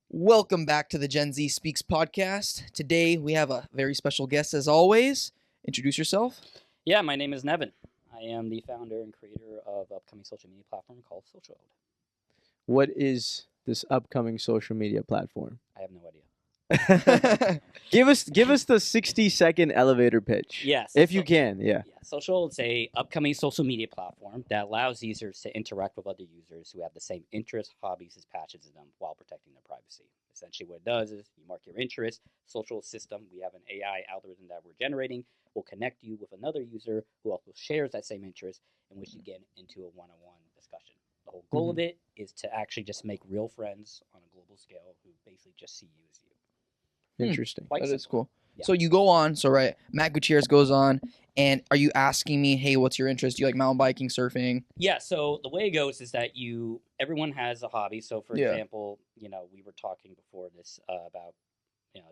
Welcome back to the Gen Z Speaks podcast. Today we have a very special guest as always. Introduce yourself. Yeah, my name is Nevin. I am the founder and creator of upcoming social media platform called Socialode. What is this upcoming social media platform? I have no idea. Give us the 60-second elevator pitch. Yes. If you can, yeah. Socialode is a upcoming social media platform that allows users to interact with other users who have the same interests, hobbies, and passions as them while protecting their privacy. Essentially what it does is you mark your interest, social system, we have an AI algorithm that we're generating, will connect you with another user who also shares that same interest, in which you get into a one-on-one discussion. The whole goal of it is to actually just make real friends on a global scale who basically just see you as you. Interesting. Quite That is simple. cool. Yeah. So you go on, Matt Gutierrez goes on, and are you asking me, hey, what's your interest? Do you like mountain biking, surfing? Yeah, so the way it goes is that everyone has a hobby. So for Yeah. example, we were talking before this about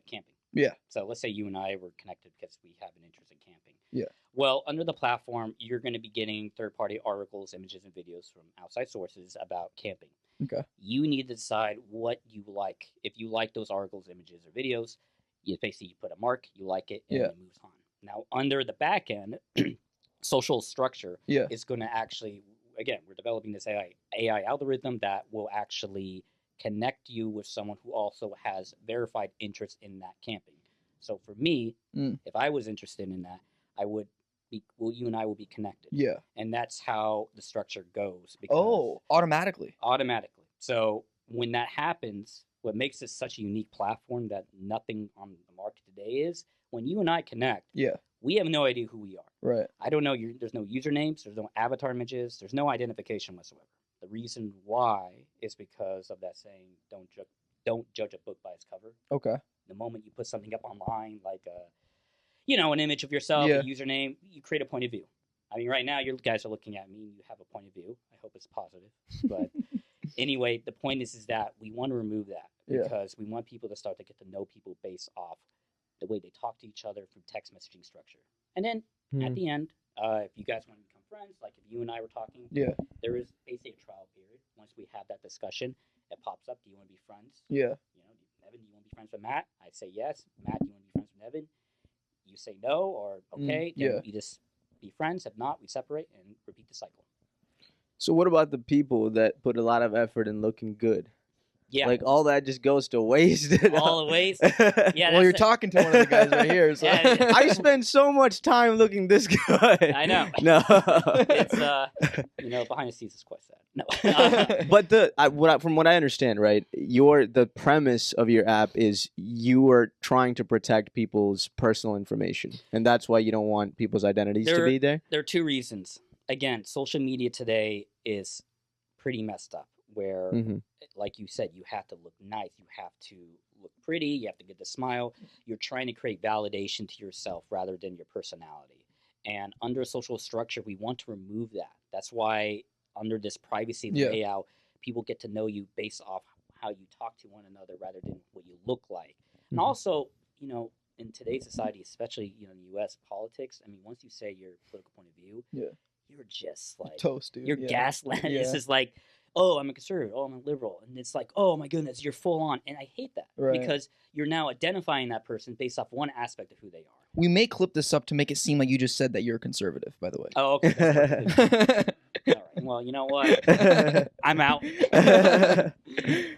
camping. Yeah. So let's say you and I were connected because we have an interest in camping. Yeah. Well, under the platform, you're going to be getting third-party articles, images, and videos from outside sources about camping. Okay. You need to decide what you like. If you like those articles, images, or videos, you put a mark, you like it, and Yeah. it moves on. Now, under the back end, social structure Yeah. is going to actually, again, we're developing this AI algorithm that will actually connect you with someone who also has verified interest in that camping. So for me, if I was interested in that, you and I will be connected. Yeah. And that's how the structure goes. Oh, automatically. Automatically. So when that happens, what makes this such a unique platform that nothing on the market today is, when you and I connect, Yeah. we have no idea who we are. Right. I don't know. There's no usernames. There's no avatar images. There's no identification whatsoever. The reason why is because of that saying, don't judge a book by its cover. Okay. The moment you put something up online, like an image of yourself, Yeah. a username, you create a point of view. I mean, right now, you guys are looking at me. You have a point of view. I hope it's positive. But anyway, the point is that we want to remove that because we want people to start to get to know people based off the way they talk to each other through text messaging structure. And then at the end, if you guys want to become friends, like if you and I were talking, there is basically a trial period. Once we have that discussion, it pops up. Do you want to be friends? Yeah. Nevin, do you want to be friends with Matt? I say yes. Matt, do you want to be friends with Nevin? You say no or okay. Then you just be friends. If not, we separate and repeat the cycle. So what about the people that put a lot of effort in looking good? Yeah. Like all that just goes to waste. All the waste. Yeah. Well, you're talking to one of the guys right here. So. Yeah. I spend so much time looking this good. I know. No. It's behind the scenes it's quite sad. No. But from what I understand, right, the premise of your app is you are trying to protect people's personal information, and that's why you don't want people's identities to be there. There are two reasons. Again, social media today is pretty messed up. Where, like you said, you have to look nice, you have to look pretty, you have to get the smile. You're trying to create validation to yourself rather than your personality. And under social structure, we want to remove that. That's why under this privacy layout, people get to know you based off how you talk to one another rather than what you look like. And also, in today's society, especially in the U.S. politics, I mean, once you say your political point of view, you're just like toast, dude. You're gaslit. It's just like, oh, I'm a conservative. Oh, I'm a liberal. And it's like, oh my goodness, you're full on. And I hate that because you're now identifying that person based off one aspect of who they are. We may clip this up to make it seem like you just said that you're a conservative, by the way. Oh, okay. All right. Well, you know what? I'm out.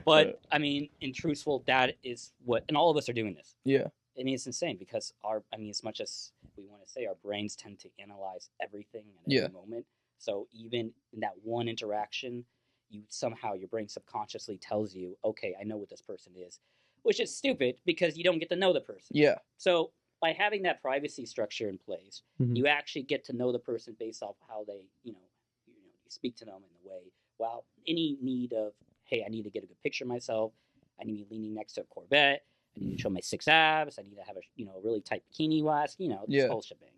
But I mean, in truthful, that is what, and all of us are doing this. Yeah. I mean, it's insane because as much as we want to say, our brains tend to analyze everything at every moment. So even in that one interaction, your brain subconsciously tells you, okay, I know what this person is, which is stupid because you don't get to know the person. Yeah. So by having that privacy structure in place, you actually get to know the person based off how they, you speak to them in the way. Well, any need of, hey, I need to get a good picture of myself. I need to be leaning next to a Corvette. I need to show my 6 abs. I need to have a really tight bikini last, this whole shebang.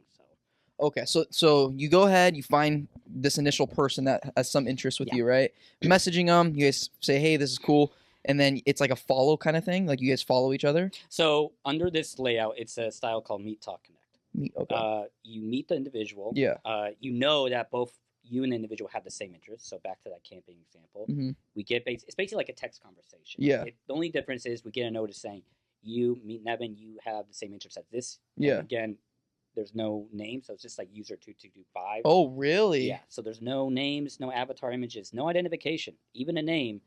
Okay, so you go ahead, you find this initial person that has some interest with you, right? Messaging them, you guys say, hey, this is cool, and then it's like a follow kind of thing? Like you guys follow each other? So under this layout, it's a style called Meet, Talk, Connect. Okay. You meet the individual. Yeah. You know that both you and the individual have the same interests. So back to that camping example, Mm-hmm. we get it's basically like a text conversation. Yeah. The only difference is we get a notice saying, you, me, Nevin, you have the same interests as this. Yeah. And again, there's no name, so it's just like user 2225. Oh, really? Yeah. So there's no names, no avatar images, no identification, even a name.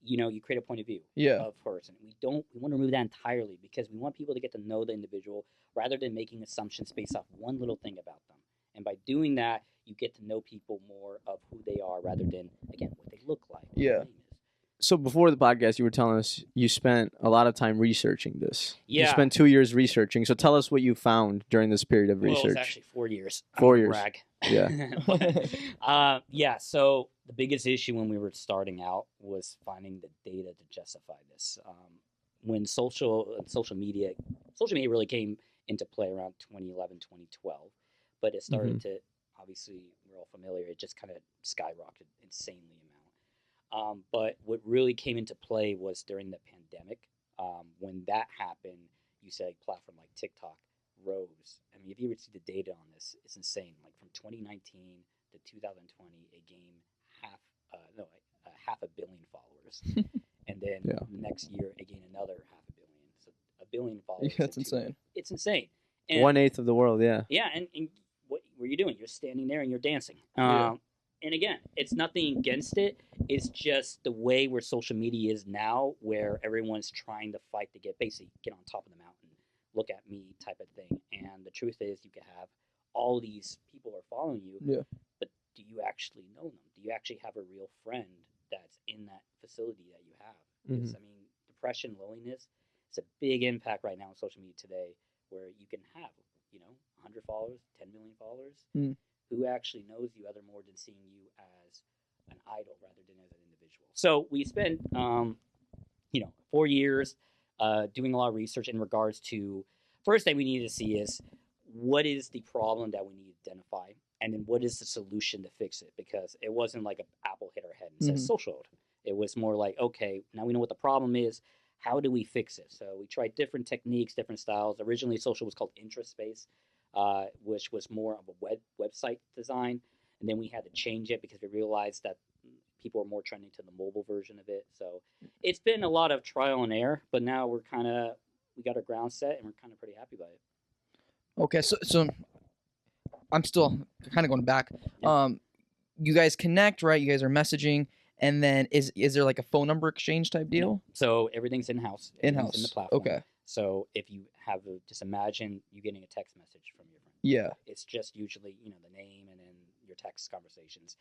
You create a point of view of person. We want to remove that entirely because we want people to get to know the individual rather than making assumptions based off one little thing about them. And by doing that, you get to know people more of who they are rather than, again, what they look like. What their name is. So before the podcast, you were telling us you spent a lot of time researching this. Yeah. You spent 2 years researching. So tell us what you found during this period of research. Well, it was actually 4 years. 4 years. Brag. Yeah. Yeah. So the biggest issue when we were starting out was finding the data to justify this. When social media really came into play around 2011, 2012, but it started to, obviously, we're all familiar. It just kind of skyrocketed insanely amount. But what really came into play was during the pandemic. When that happened, you said a platform like TikTok rose. I mean, if you ever see the data on this, it's insane. Like from 2019 to 2020, it gained half a billion followers, and then the next year it gained another half a billion. So a billion followers. Yeah, that's insane. It's insane. And, 1/8 of the world. Yeah. Yeah, and what were you doing? You're standing there and you're dancing. And again, it's nothing against it. It's just the way where social media is now, where everyone's trying to fight to get on top of the mountain, look at me type of thing. And the truth is, you can have all these people are following you, but do you actually know them? Do you actually have a real friend that's in that facility that you have? Because I mean, depression, loneliness, it's a big impact right now on social media today, where you can have 100 followers, 10 million followers. Who actually knows you other more than seeing you as an idol rather than as an individual. So we spent, 4 years doing a lot of research in regards to, first thing we needed to see is what is the problem that we need to identify, and then what is the solution to fix it, because it wasn't like an apple hit our head and said Socialode. It was more like, okay, now we know what the problem is. How do we fix it? So we tried different techniques, different styles. Originally, social was called interest space. Which was more of a website design, and then we had to change it because we realized that people were more trending to the mobile version of it. So it's been a lot of trial and error, but now we got our ground set and we're kind of pretty happy about it. Okay, so I'm still kind of going back. Yeah. You guys connect, right? You guys are messaging, and then is there like a phone number exchange type deal? No. So everything's in-house. In-house. In the platform. Okay. So if you have just imagine you getting a text message from your friend. Yeah. It's just usually, the name and then your text conversations.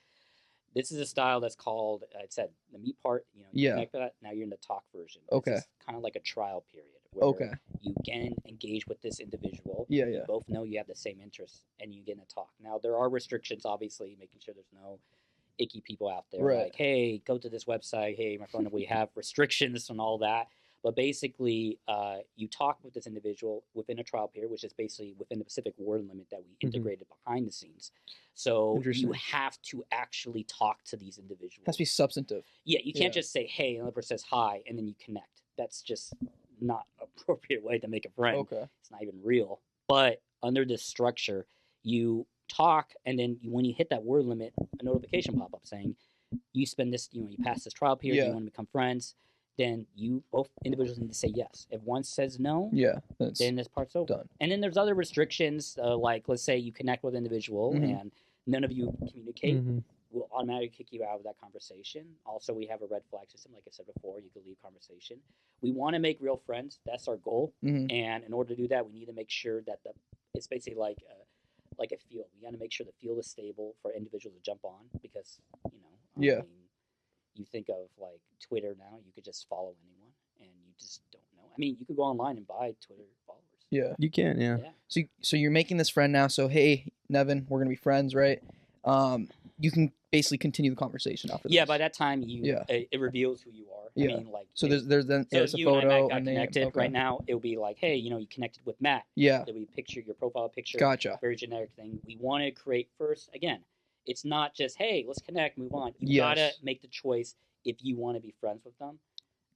This is a style that's called, I said, the meet part, you connect that, now you're in the talk version. Okay. It's kind of like a trial period where Okay. you can engage with this individual. Yeah. You both know you have the same interests and you get in a talk. Now, there are restrictions, obviously, making sure there's no icky people out there. Right. Like, hey, go to this website. Hey, my phone, we have restrictions and all that. But basically, you talk with this individual within a trial period, which is basically within the specific word limit that we integrated behind the scenes. So you have to actually talk to these individuals. It has to be substantive. Yeah, you can't just say, hey, another person says hi, and then you connect. That's just not an appropriate way to make a friend. Okay. It's not even real. But under this structure, you talk, and then when you hit that word limit, a notification pop up saying, you spend this, you pass this trial period, you want to become friends. Then both individuals need to say yes. If one says no, then this part's over. Done. And then there's other restrictions, like let's say you connect with an individual and none of you communicate, we'll automatically kick you out of that conversation. Also, we have a red flag system, like I said before, you can leave conversation. We want to make real friends. That's our goal. And in order to do that, we need to make sure that it's basically like a field. We got to make sure the field is stable for individuals to jump on because, you think of like Twitter now, you could just follow anyone and you just don't know. I mean, you could go online and buy Twitter followers. Yeah. You can, yeah. So you're making this friend now. So, hey, Nevin, we're going to be friends, right? You can basically continue the conversation after this. Yeah, by that time, it reveals who you are. Yeah. I mean, like, so there's a you photo, and I got a name. connected. Okay. Right now, it will be like, hey, you connected with Matt. Yeah. There'll be your profile picture. Gotcha. Very generic thing. We want to create first, again, it's not just, hey, let's connect, move on. You got to make the choice if you want to be friends with them.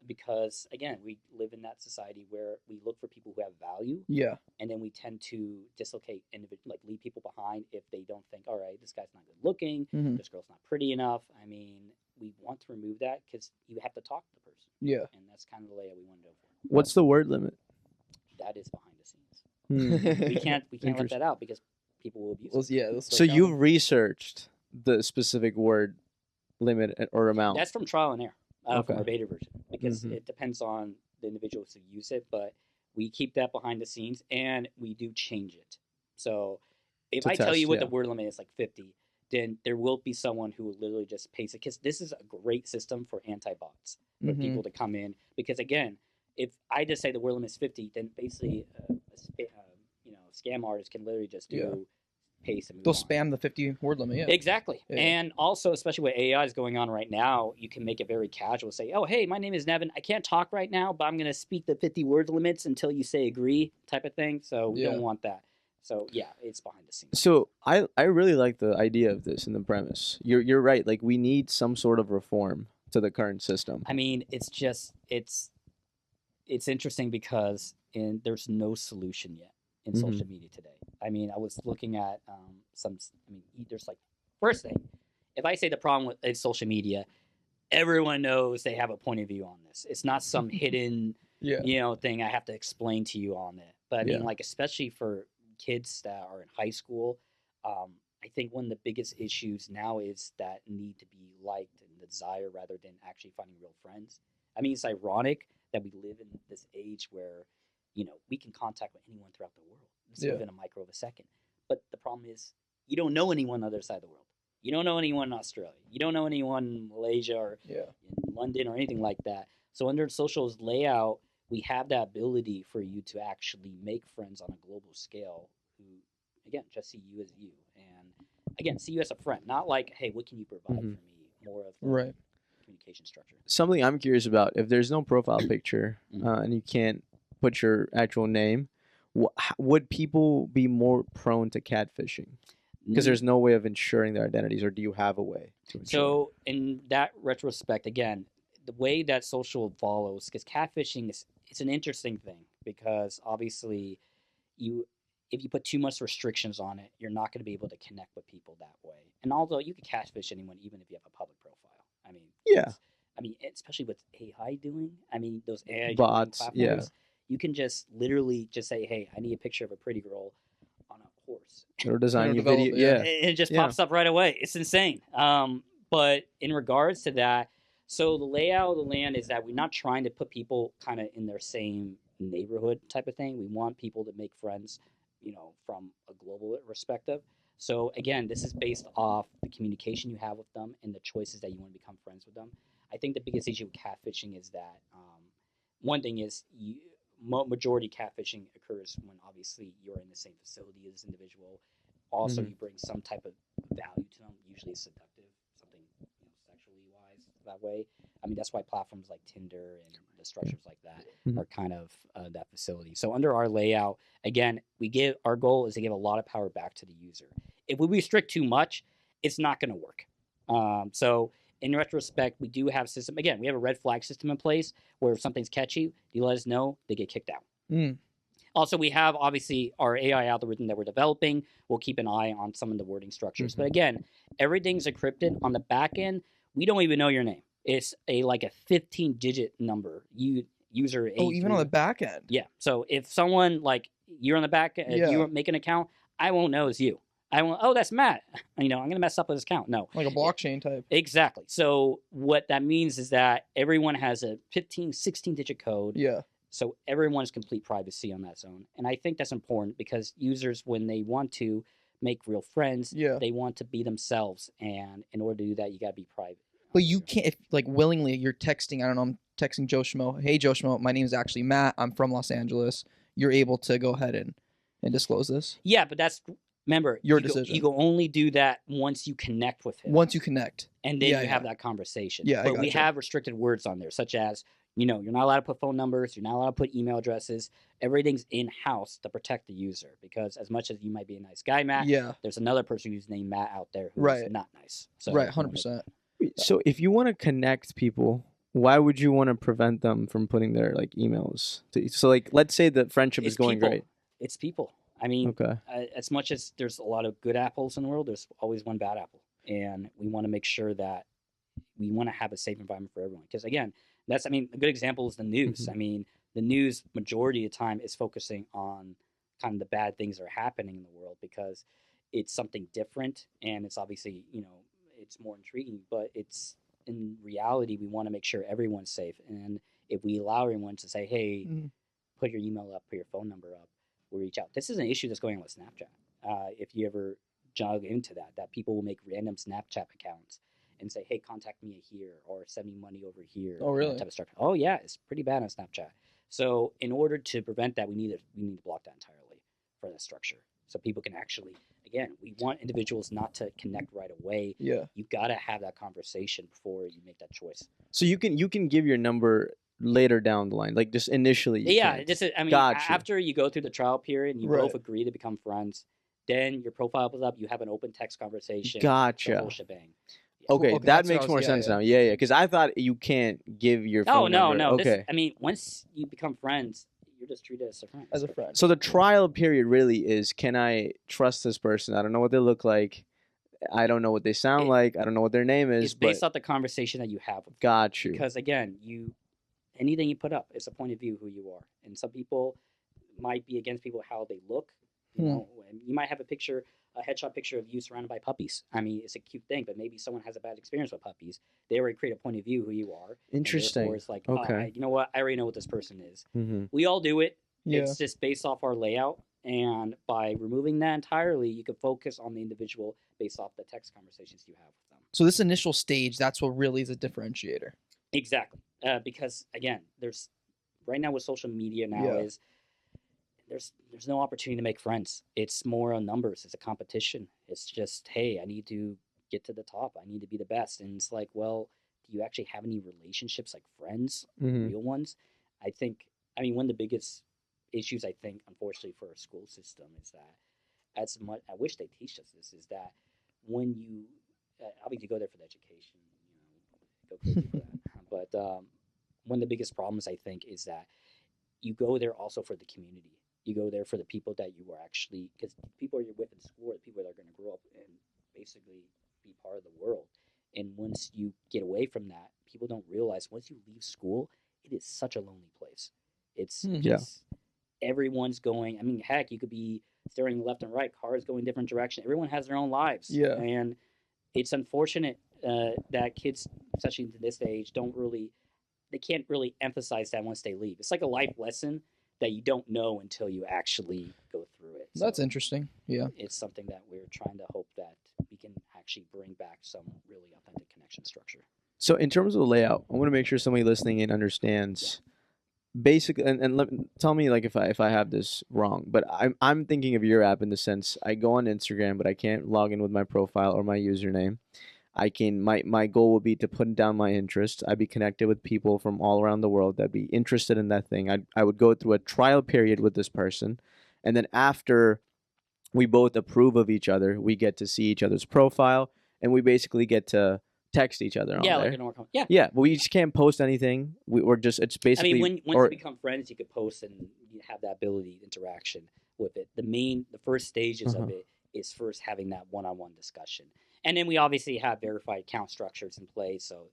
because again, we live in that society where we look for people who have value, Yeah. and then we tend to dislocate like leave people behind if they don't think, all right, this guy's not good looking, Mhm. this girl's not pretty enough. I mean, we want to remove that because you have to talk to the person, Yeah. and that's kind of the layout we want to go for. What's the word limit? That is behind the scenes. Hmm. We can't let Interesting. that out because people will abuse Well, it. yeah. So you've researched the specific word limit or amount. That's from trial and error, from Okay. our beta version, because Mhm. it depends on the individuals who use it, but we keep that behind the scenes and we do change it. So if To I tell test, you what yeah. the word limit is, like 50, then there will be someone who will literally just paste it, because this is a great system for anti-bots, for Mhm. people to come in, because again, if I just say the word limit is 50, then basically scam artists can literally just do Yeah. paste and move They'll on. spam the 50 word limit. Yeah. Exactly. Yeah. And also, especially with AI is going on right now, you can make it very casual. Say, oh, hey, my name is Nevin. I can't talk right now, but I'm going to speak the 50 word limits until you say agree, type of thing. So we Yeah. don't want that. So yeah, it's behind the scenes. So I really like the idea of this and the premise. You're right. Like we need some sort of reform to the current system. I mean, it's just it's interesting because there's no solution yet in Mhm. social media today. I mean, I was looking at there's like, first thing, if I say the problem with social media, everyone knows they have a point of view on this. It's not some hidden Yeah. thing I have to explain to you on it. But I mean, Yeah. like, especially for kids that are in high school, I think one of the biggest issues now is that need to be liked and the desire rather than actually finding real friends. I mean, it's ironic that we live in this age where, we can contact with anyone throughout the world. It's Yeah. within a micro of a second. But the problem is you don't know anyone on the other side of the world. You don't know anyone in Australia. You don't know anyone in Malaysia or Yeah. in London or anything like that. So under Social's layout, we have that ability for you to actually make friends on a global scale who, again, just see you as you. And again, see you as a friend. Not like, hey, what can you provide Mhm. for me? More of Right. communication structure. Something I'm curious about: if there's no profile picture and you can't put your actual name, would people be more prone to catfishing? Because there's no way of ensuring their identities, or do you have a way to ensure? So in that retrospect, again, the way that social follows, because catfishing it's an interesting thing, because obviously if you put too much restrictions on it, you're not going to be able to connect with people that way. And although you can catfish anyone, even if you have a public profile. I mean, Yeah. Especially with AI doing. I mean, those AI Bots, platforms. yeah. You can just literally just say, "Hey, I need a picture of a pretty girl on a horse." Or design your develop video. it, Yeah. And it just Yeah. pops up right away. It's insane. But in regards to that, so the layout of the land is that we're not trying to put people kind of in their same neighborhood type of thing. We want people to make friends, from a global perspective. So again, this is based off the communication you have with them and the choices that you want to become friends with them. I think the biggest issue with catfishing is that one thing is majority catfishing occurs when obviously you're in the same facility as this individual. Also, Mhm. you bring some type of value to them, usually seductive, something sexually wise that way. I mean, that's why platforms like Tinder and the structures like that Mhm. are kind of that facility. So under our layout, again, our goal is to give a lot of power back to the user. If we restrict too much, it's not going to work. So in retrospect, we do have a system. Again, we have a red flag system in place where if something's catchy, you let us know, they get kicked out. Mm. Also, we have obviously our AI algorithm that we're developing. We'll keep an eye on some of the wording structures. But again, everything's encrypted on the back end. We don't even know your name. It's like a 15-digit number. User. Oh, even on the back end. Yeah. So if someone like you're on the back, if you make an account, I won't know it's you. I won't. Oh, that's Matt. I'm gonna mess up with his account. No. Like a blockchain type. Exactly. So what that means is that everyone has a 15, 16-digit code. Yeah. So everyone has complete privacy on that zone. And I think that's important because users, when they want to make real friends, they want to be themselves. And in order to do that, you got to be private. But you can't, if like willingly you're texting, I don't know, I'm texting Joe Schmo. Hey, Joe Schmo, my name is actually Matt. I'm from Los Angeles. You're able to go ahead and disclose this. Yeah, but that's, remember, your decision. You can only do that once you connect with him. Once you connect. And then you have that conversation. Yeah, but we have restricted words on there, such as, you're not allowed to put phone numbers. You're not allowed to put email addresses. Everything's in-house to protect the user. Because as much as you might be a nice guy, Matt, there's another person who's named Matt out there who's not nice. So 100%. So if you want to connect people Why would you want to prevent them from putting their like emails? So like, let's say the friendship is It's going people. great. It's people. I mean, Okay. as much as there's a lot of good apples in the world, there's always one bad apple, and we want to make sure that we want to have a safe environment for everyone. Because again, I mean, a good example is the news. Mhm. I mean, the news majority of the time is focusing on kind of the bad things that are happening in the world because it's something different, and it's obviously it's more intriguing. But it's in reality, we want to make sure everyone's safe, and if we allow everyone to say, "Hey, put your email up, put your phone number up," we'll reach out. This is an issue that's going on with Snapchat. If you ever jog into that people will make random Snapchat accounts and say, "Hey, contact me here," or "Send me money over here." Oh, really? That type of stuff. Oh, yeah, it's pretty bad on Snapchat. So, in order to prevent that, we need to block that entirely for that structure, so people can actually. Again, we want individuals not to connect right away. Yeah. You got to have that conversation before you make that choice. So you can give your number later down the line, like just initially. Yeah, this is. I mean, Gotcha. after you go through the trial period and you Right. both agree to become friends, then your profile opens up. You have an open text conversation. Gotcha. The whole shebang. Okay, Okay, that that's what I makes was- more yeah, sense yeah. now. Yeah, because I thought you can't give your Oh phone no, number. no. Okay. I mean, once you become friends, you're just treated as a friend. As a friend. So the trial period really is: can I trust this person? I don't know what they look like. I don't know what they sound It- like. I don't know what their name is. It's based but off the conversation that you have with them. got you. Because again, anything you put up is a point of view who you are, and some people might be against people how they look. You know, and you might have a headshot picture of you surrounded by puppies. I mean, it's a cute thing, but maybe someone has a bad experience with puppies. They already create a point of view who you are. Interesting. And therefore, it's like, Okay. you know what? I already know what this person is. Mm-hmm. We all do it. Yeah. It's just based off our layout. And by removing that entirely, you can focus on the individual based off the text conversations you have with them. So this initial stage, that's what really is a differentiator. Exactly. Because again, there's right now with social media now Yeah. is there's no opportunity to make friends. It's more on numbers. It's a competition. It's just, hey, I need to get to the top. I need to be the best. And it's like, well, do you actually have any relationships like friends, real ones? I mean, one of the biggest issues I think, unfortunately, for our school system is that as much I wish they teach us this is that when you obviously go there for the education, go crazy for that. But one of the biggest problems I think is that you go there also for the community. You go there for the people that you are actually, because people you're with in school are the people that are going to grow up and basically be part of the world. And once you get away from that, people don't realize once you leave school, it is such a lonely place. It's just everyone's going. I mean, heck, you could be staring left and right, cars going different direction. Everyone has their own lives. Yeah. And it's unfortunate that kids, especially in this age, they can't really emphasize that once they leave. It's like a life lesson that you don't know until you actually go through it. That's interesting. Yeah. It's something that we're trying to hope that we can actually bring back some really authentic connection structure. So in terms of the layout, I want to make sure somebody listening in understands basically, and tell me like if I have this wrong, but I'm thinking of your app in the sense I go on Instagram, but I can't log in with my profile or my username. I can my goal would be to put down my interest. I'd be connected with people from all around the world that'd be interested in that thing. I would go through a trial period with this person, and then after we both approve of each other, we get to see each other's profile, and we basically get to text each other on Yeah, there. like an Oracle. Yeah. Yeah, but we just can't post anything. We're just it's I basically. mean, once you become friends, you could post and you have that ability interaction with it. The first stages of it is first having that one-on-one discussion, and then we obviously have verified account structures in place. So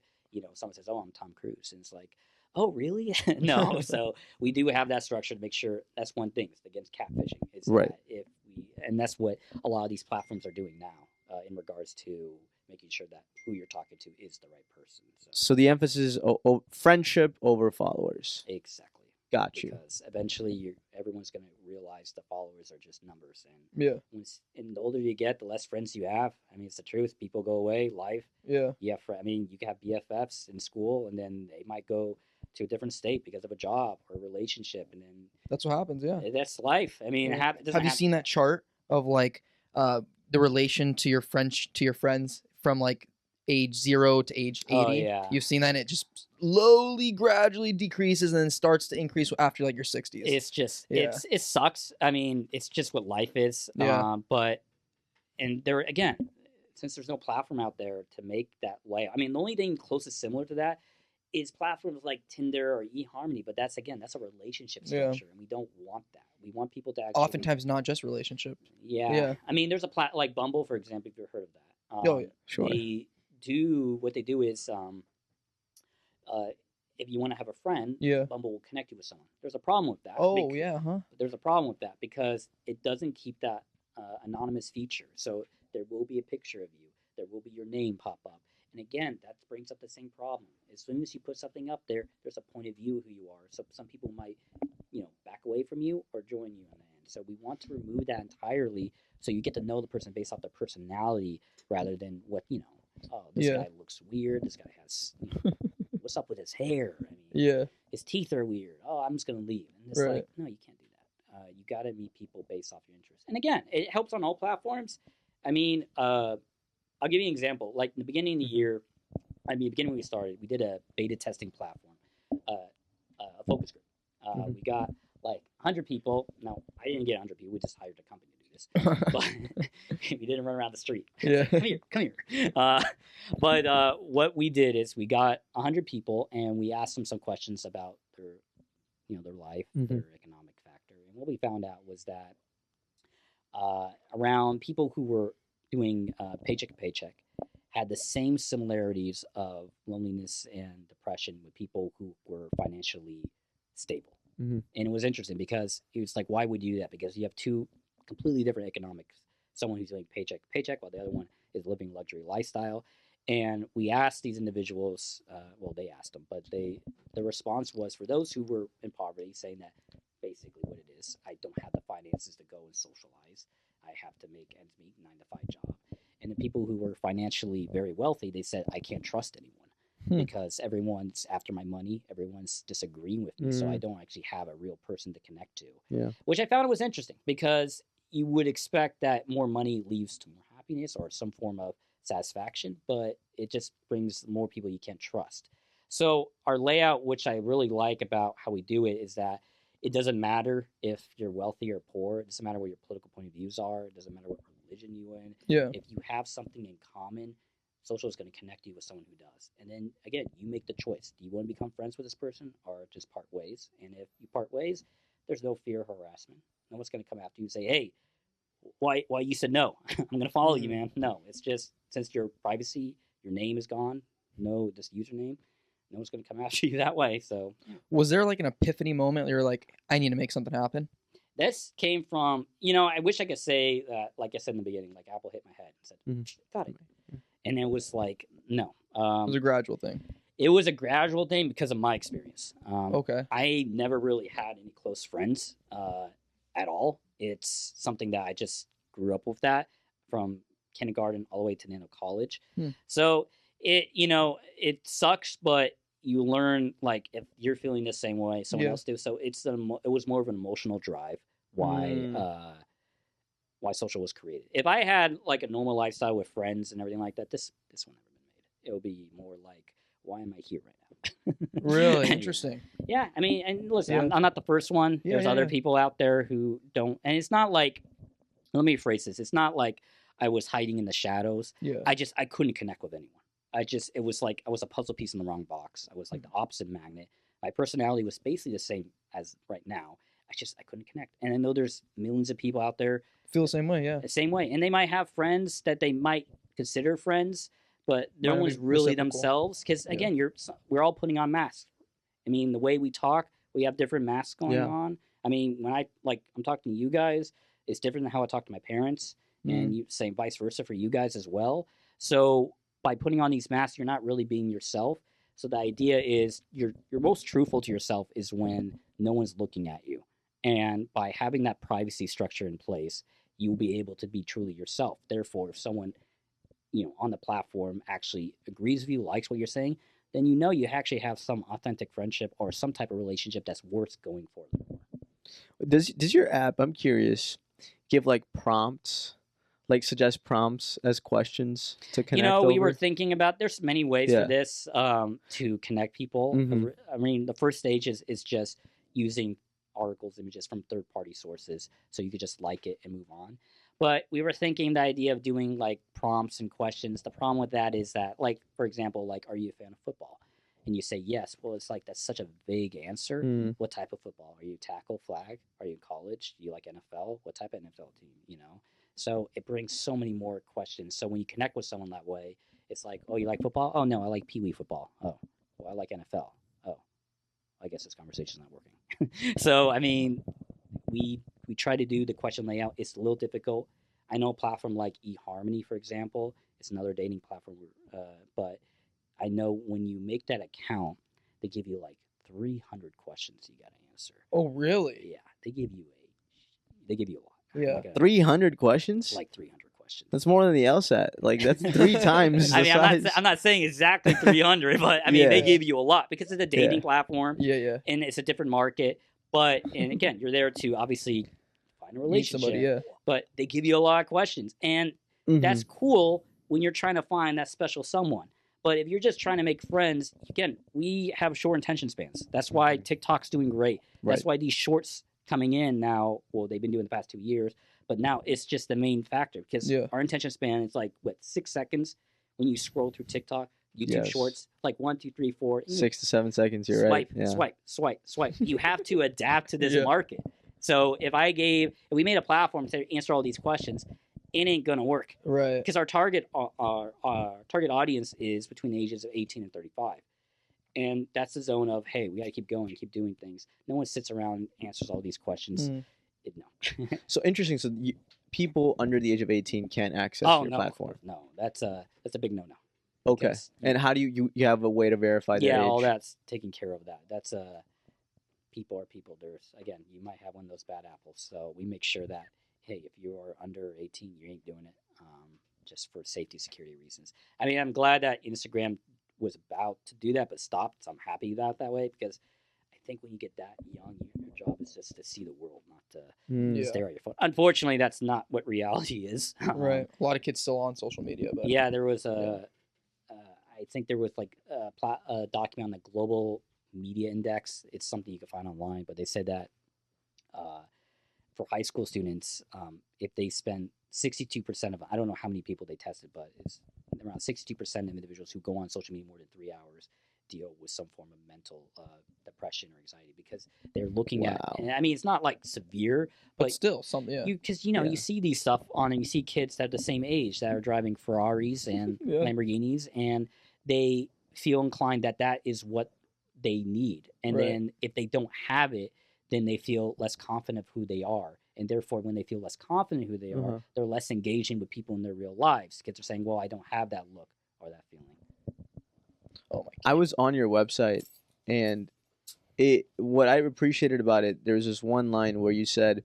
someone says, "Oh, I'm Tom Cruise," and it's like, "Oh, really?" No. So we do have that structure to make sure. That's one thing. It's against catfishing. It's Right. that and that's what a lot of these platforms are doing now in regards to making sure that who you're talking to is the right person. So the emphasis is friendship over followers. Exactly. Got you. Because eventually, everyone's going to realize the followers are just numbers, Yeah. And the older you get, the less friends you have. I mean, it's the truth. People go away. Life. Yeah. Yeah. I mean, you can have BFFs in school, and then they might go to a different state because of a job or a relationship, and then That's what happens. Yeah. that's life. I mean, Yeah. Have you seen that chart of like the relation to your friends from like age 0 to age 80? Oh, yeah. You've seen that, and it just slowly, gradually decreases and then starts to increase after like your 60s. It's just Yeah. it sucks. I mean, it's just what life is. Yeah. But there again, since there's no platform out there to make that layout. I mean, the only thing closest similar to that is platforms like Tinder or eHarmony, but that's a relationship Yeah. structure, and we don't want that. We want people to actually. Oftentimes, not just relationship. Yeah. Yeah. I mean, there's a like Bumble, for example, if you've heard of that. Oh, yeah. Sure. What they do is, if you want to have a friend, Yeah. Bumble will connect you with someone. There's a problem with that. Oh, yeah, huh? There's a problem with that because it doesn't keep that anonymous feature. So there will be a picture of you. There will be your name pop up. And again, that brings up the same problem. As soon as you put something up there, there's a point of view of who you are. So some people might, back away from you or join you in the end. So we want to remove that entirely so you get to know the person based off their personality rather than what, oh, this Yeah. guy looks weird. This guy has, what's up with his hair? I mean, Yeah. his teeth are weird. Oh, I'm just going to leave. And it's Right. like, no, you can't do that. You got to meet people based off your interests. And again, it helps on all platforms. I mean, I'll give you an example. Like in the beginning of the year, beginning when we started, we did a beta testing platform, a focus group. We got like 100 people. No, I didn't get 100 people. We just hired a company to do this. But we didn't run around the street. Yeah. Come here. But what we did is we got 100 people and we asked them some questions about their life, their economic factor. And what we found out was that around people who were doing paycheck to paycheck had the same similarities of loneliness and depression with people who were financially stable. And it was interesting because it was like, why would you do that? Because you have two completely different economics. Someone who's doing paycheck to paycheck, while the other one is living luxury lifestyle. And we asked these individuals, they asked them, but the response was for those who were in poverty, saying that basically what it is, I don't have the finances to go and socialize. I have to make ends meet, 9-to-5 job. And the people who were financially very wealthy, they said, I can't trust anyone because everyone's after my money. Everyone's disagreeing with me. So I don't actually have a real person to connect to. Yeah. Which I found was interesting because you would expect that more money leads to more happiness or some form of satisfaction, but it just brings more people you can't trust. So our layout, which I really like about how we do it, is that it doesn't matter if you're wealthy or poor. It doesn't matter what your political point of views are. It doesn't matter what religion you're in. Yeah. If you have something in common, social is going to connect you with someone who does. And then, again, you make the choice. Do you want to become friends with this person or just part ways? And if you part ways, there's no fear of harassment. No one's going to come after you and say, hey, why you said no? I'm going to follow you, man. No, it's just since your privacy, your name is gone, no, this username, no one's going to come after you that way. So, was there like an epiphany moment where you're like, I need to make something happen? This came from, I wish I could say that, like I said in the beginning, like Apple hit my head and said, got it. And it was like, no. It was a gradual thing. It was a gradual thing because of my experience. Okay. I never really had any close friends at all. It's something that I just grew up with that from kindergarten all the way to the end of college. So it sucks, but you learn, like, if you're feeling the same way, someone else do. So it was more of an emotional drive why social was created. If I had like a normal lifestyle with friends and everything like that, this one never been made. It would be more like, why am I here right now? Really interesting. Yeah, I mean, and listen, I'm not the first one. There's other people out there who don't, and it's not like, let me rephrase this. It's not like I was hiding in the shadows. Yeah. I couldn't connect with anyone. It was like I was a puzzle piece in the wrong box. I was like the opposite magnet. My personality was basically the same as right now. I couldn't connect. And I know there's millions of people out there feel the same way, yeah. the same way. And they might have friends that they might consider friends, but no one's really themselves. Because again, we're all putting on masks. I mean, the way we talk, we have different masks going on. I mean, when I'm talking to you guys, it's different than how I talk to my parents, and you say vice versa for you guys as well. So by putting on these masks, you're not really being yourself. So the idea is you're most truthful to yourself is when no one's looking at you. And by having that privacy structure in place, you'll be able to be truly yourself. Therefore, if someone on the platform actually agrees with you, likes what you're saying, then you actually have some authentic friendship or some type of relationship that's worth going for. Does your app, I'm curious, give like prompts, like suggest prompts as questions to connect we were thinking about, there's many ways for this to connect people. I mean, the first stage is just using articles, images from third-party sources, so you could just like it and move on. But we were thinking the idea of doing like prompts and questions. The problem with that is that, like, for example, like, are you a fan of football? and you say yes, well, it's like that's such a vague answer. Mm. What type of football? Are you tackle, flag? Are you in college? Do you like NFL? What type of NFL team? You know, so it brings so many more questions. So when you connect with someone that way, it's like, oh, you like football? Oh no, I like Pee Wee football. Oh, well, I like NFL. Oh, I guess this conversation's not working. So I mean, we try to do the question layout. It's a little difficult. I know a platform like eHarmony, for example, it's another dating platform, but I know when you make that account, they give you like 300 questions you got to answer. Oh, really? Yeah, they give you a lot. Yeah. Like 300 questions? like 300 questions. That's more than the LSAT. Like, that's 3 times the I mean, size. I'm not saying exactly 300, but I mean, they Yeah. give you a lot because it's a dating Yeah. platform Yeah. and it's a different market. But, and again, you're there to obviously find a Meet relationship. somebody. Yeah. But they give you a lot of questions. And Mhm. that's cool when you're trying to find that special someone. But if you're just trying to make friends, again, we have short attention spans. That's why TikTok's doing great. That's Right. why these shorts coming in now, well, they've been doing the past 2 years, but now it's just the main factor because Yeah. our attention span is like, what, 6 seconds when you scroll through TikTok, YouTube Yes. Shorts, like 1, 2, 3, 4. 6 to 7 seconds, you're swipe, right. Yeah. swipe. You have to adapt to this Yeah. market. So if we made a platform to answer all these questions, it ain't gonna work Right. because our target audience is between the ages of 18 and 35, and that's the zone of, hey, we got to keep going, keep doing things. No one sits around and answers all these questions. Mm. No. So interesting. So people under the age of 18 can't access Oh your no, platform. no, that's a big no. Okay. Because And how do you have a way to verify their yeah, age? all that's taken care of. That's people are people. There's, again, you might have one of those bad apples, so we make sure that, hey, if you are under 18, you ain't doing it, just for safety, security reasons. I mean, I'm glad that Instagram was about to do that, but stopped. So I'm happy about that way because I think when you get that young, your job is just to see the world, not to Mm. Yeah. stare at your phone. Unfortunately, that's not what reality is. Right. A lot of kids still on social media, but Yeah, there was I think there was like a document on the Global Media Index. It's something you can find online, but they said that for high school students, if they spend 62% of, I don't know how many people they tested, but it's around 62% of individuals who go on social media more than 3 hours deal with some form of mental depression or anxiety because they're looking at, Wow. and I mean, it's not like severe, but but still some. Yeah. because Yeah. you see these stuff on, and you see kids that are the same age that are driving Ferraris and Yeah. Lamborghinis, and they feel inclined that is what they need, and Right. then if they don't have it, then they feel less confident of who they are, and therefore when they feel less confident who they are, Uh-huh. they're less engaging with people in their real lives. Kids are saying, well, I don't have that look or that feeling. Oh my. I was on your website, and what I appreciated about it, there was this one line where you said,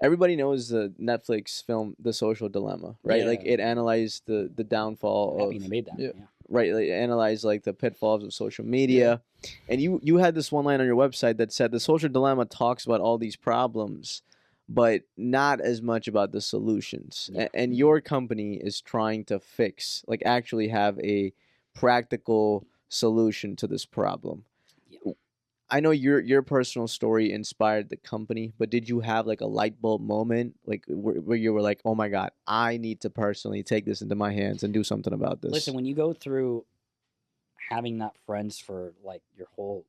everybody knows the Netflix film The Social Dilemma, right? Like Yeah. it analyzed the downfall I'm happy of they made that. yeah. Yeah. right, like analyze like the pitfalls of social media. And you had this one line on your website that said the social dilemma talks about all these problems, but not as much about the solutions. Yeah. And your company is trying to fix, like actually have a practical solution to this problem. Yeah. I know your personal story inspired the company, but did you have like a light bulb moment, like where you were like, "Oh my God, I need to personally take this into my hands and do something about this"? Listen, when you go through having not friends for like your whole,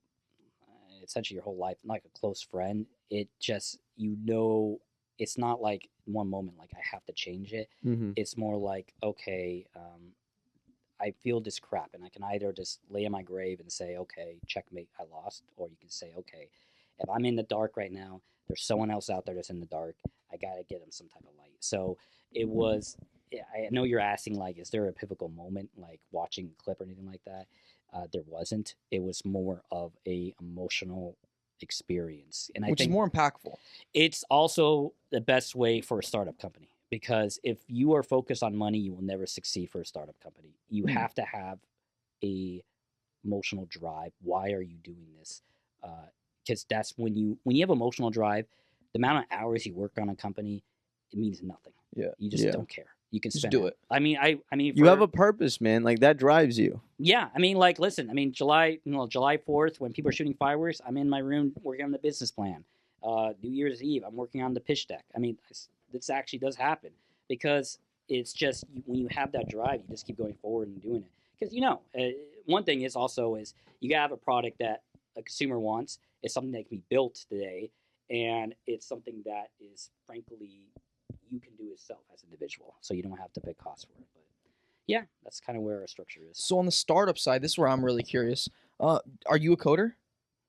essentially your whole life, like a close friend, it just, it's not like one moment like I have to change it. Mm-hmm. It's more like, okay, I feel this crap, and I can either just lay in my grave and say, okay, checkmate, I lost, or you can say, okay, if I'm in the dark right now, there's someone else out there that's in the dark. I gotta get them some type of light. So it was. I know you're asking, like, is there a pivotal moment, like watching a clip or anything like that? There wasn't. It was more of a emotional experience, and I Which think is more impactful. it's also the best way for a startup company, because if you are focused on money, you will never succeed for a startup company. You have to have a emotional drive. Why are you doing this? Because that's when you have emotional drive, the amount of hours you work on a company, it means nothing. Yeah. You just Yeah. don't care. You can Just spend do it. I mean, You have a purpose, man. Like that drives you. yeah. I mean, like, listen. I mean, July 4th, when people are shooting fireworks, I'm in my room working on the business plan. New Year's Eve, I'm working on the pitch deck. I mean, this actually does happen because it's just when you have that drive, you just keep going forward and doing it. Because one thing is also is you gotta have a product that a consumer wants. It's something that can be built today, and it's something that is frankly you can do yourself as an individual, so you don't have to pay costs for it. But yeah, that's kind of where our structure is. So on the startup side, this is where I'm really curious. Are you a coder?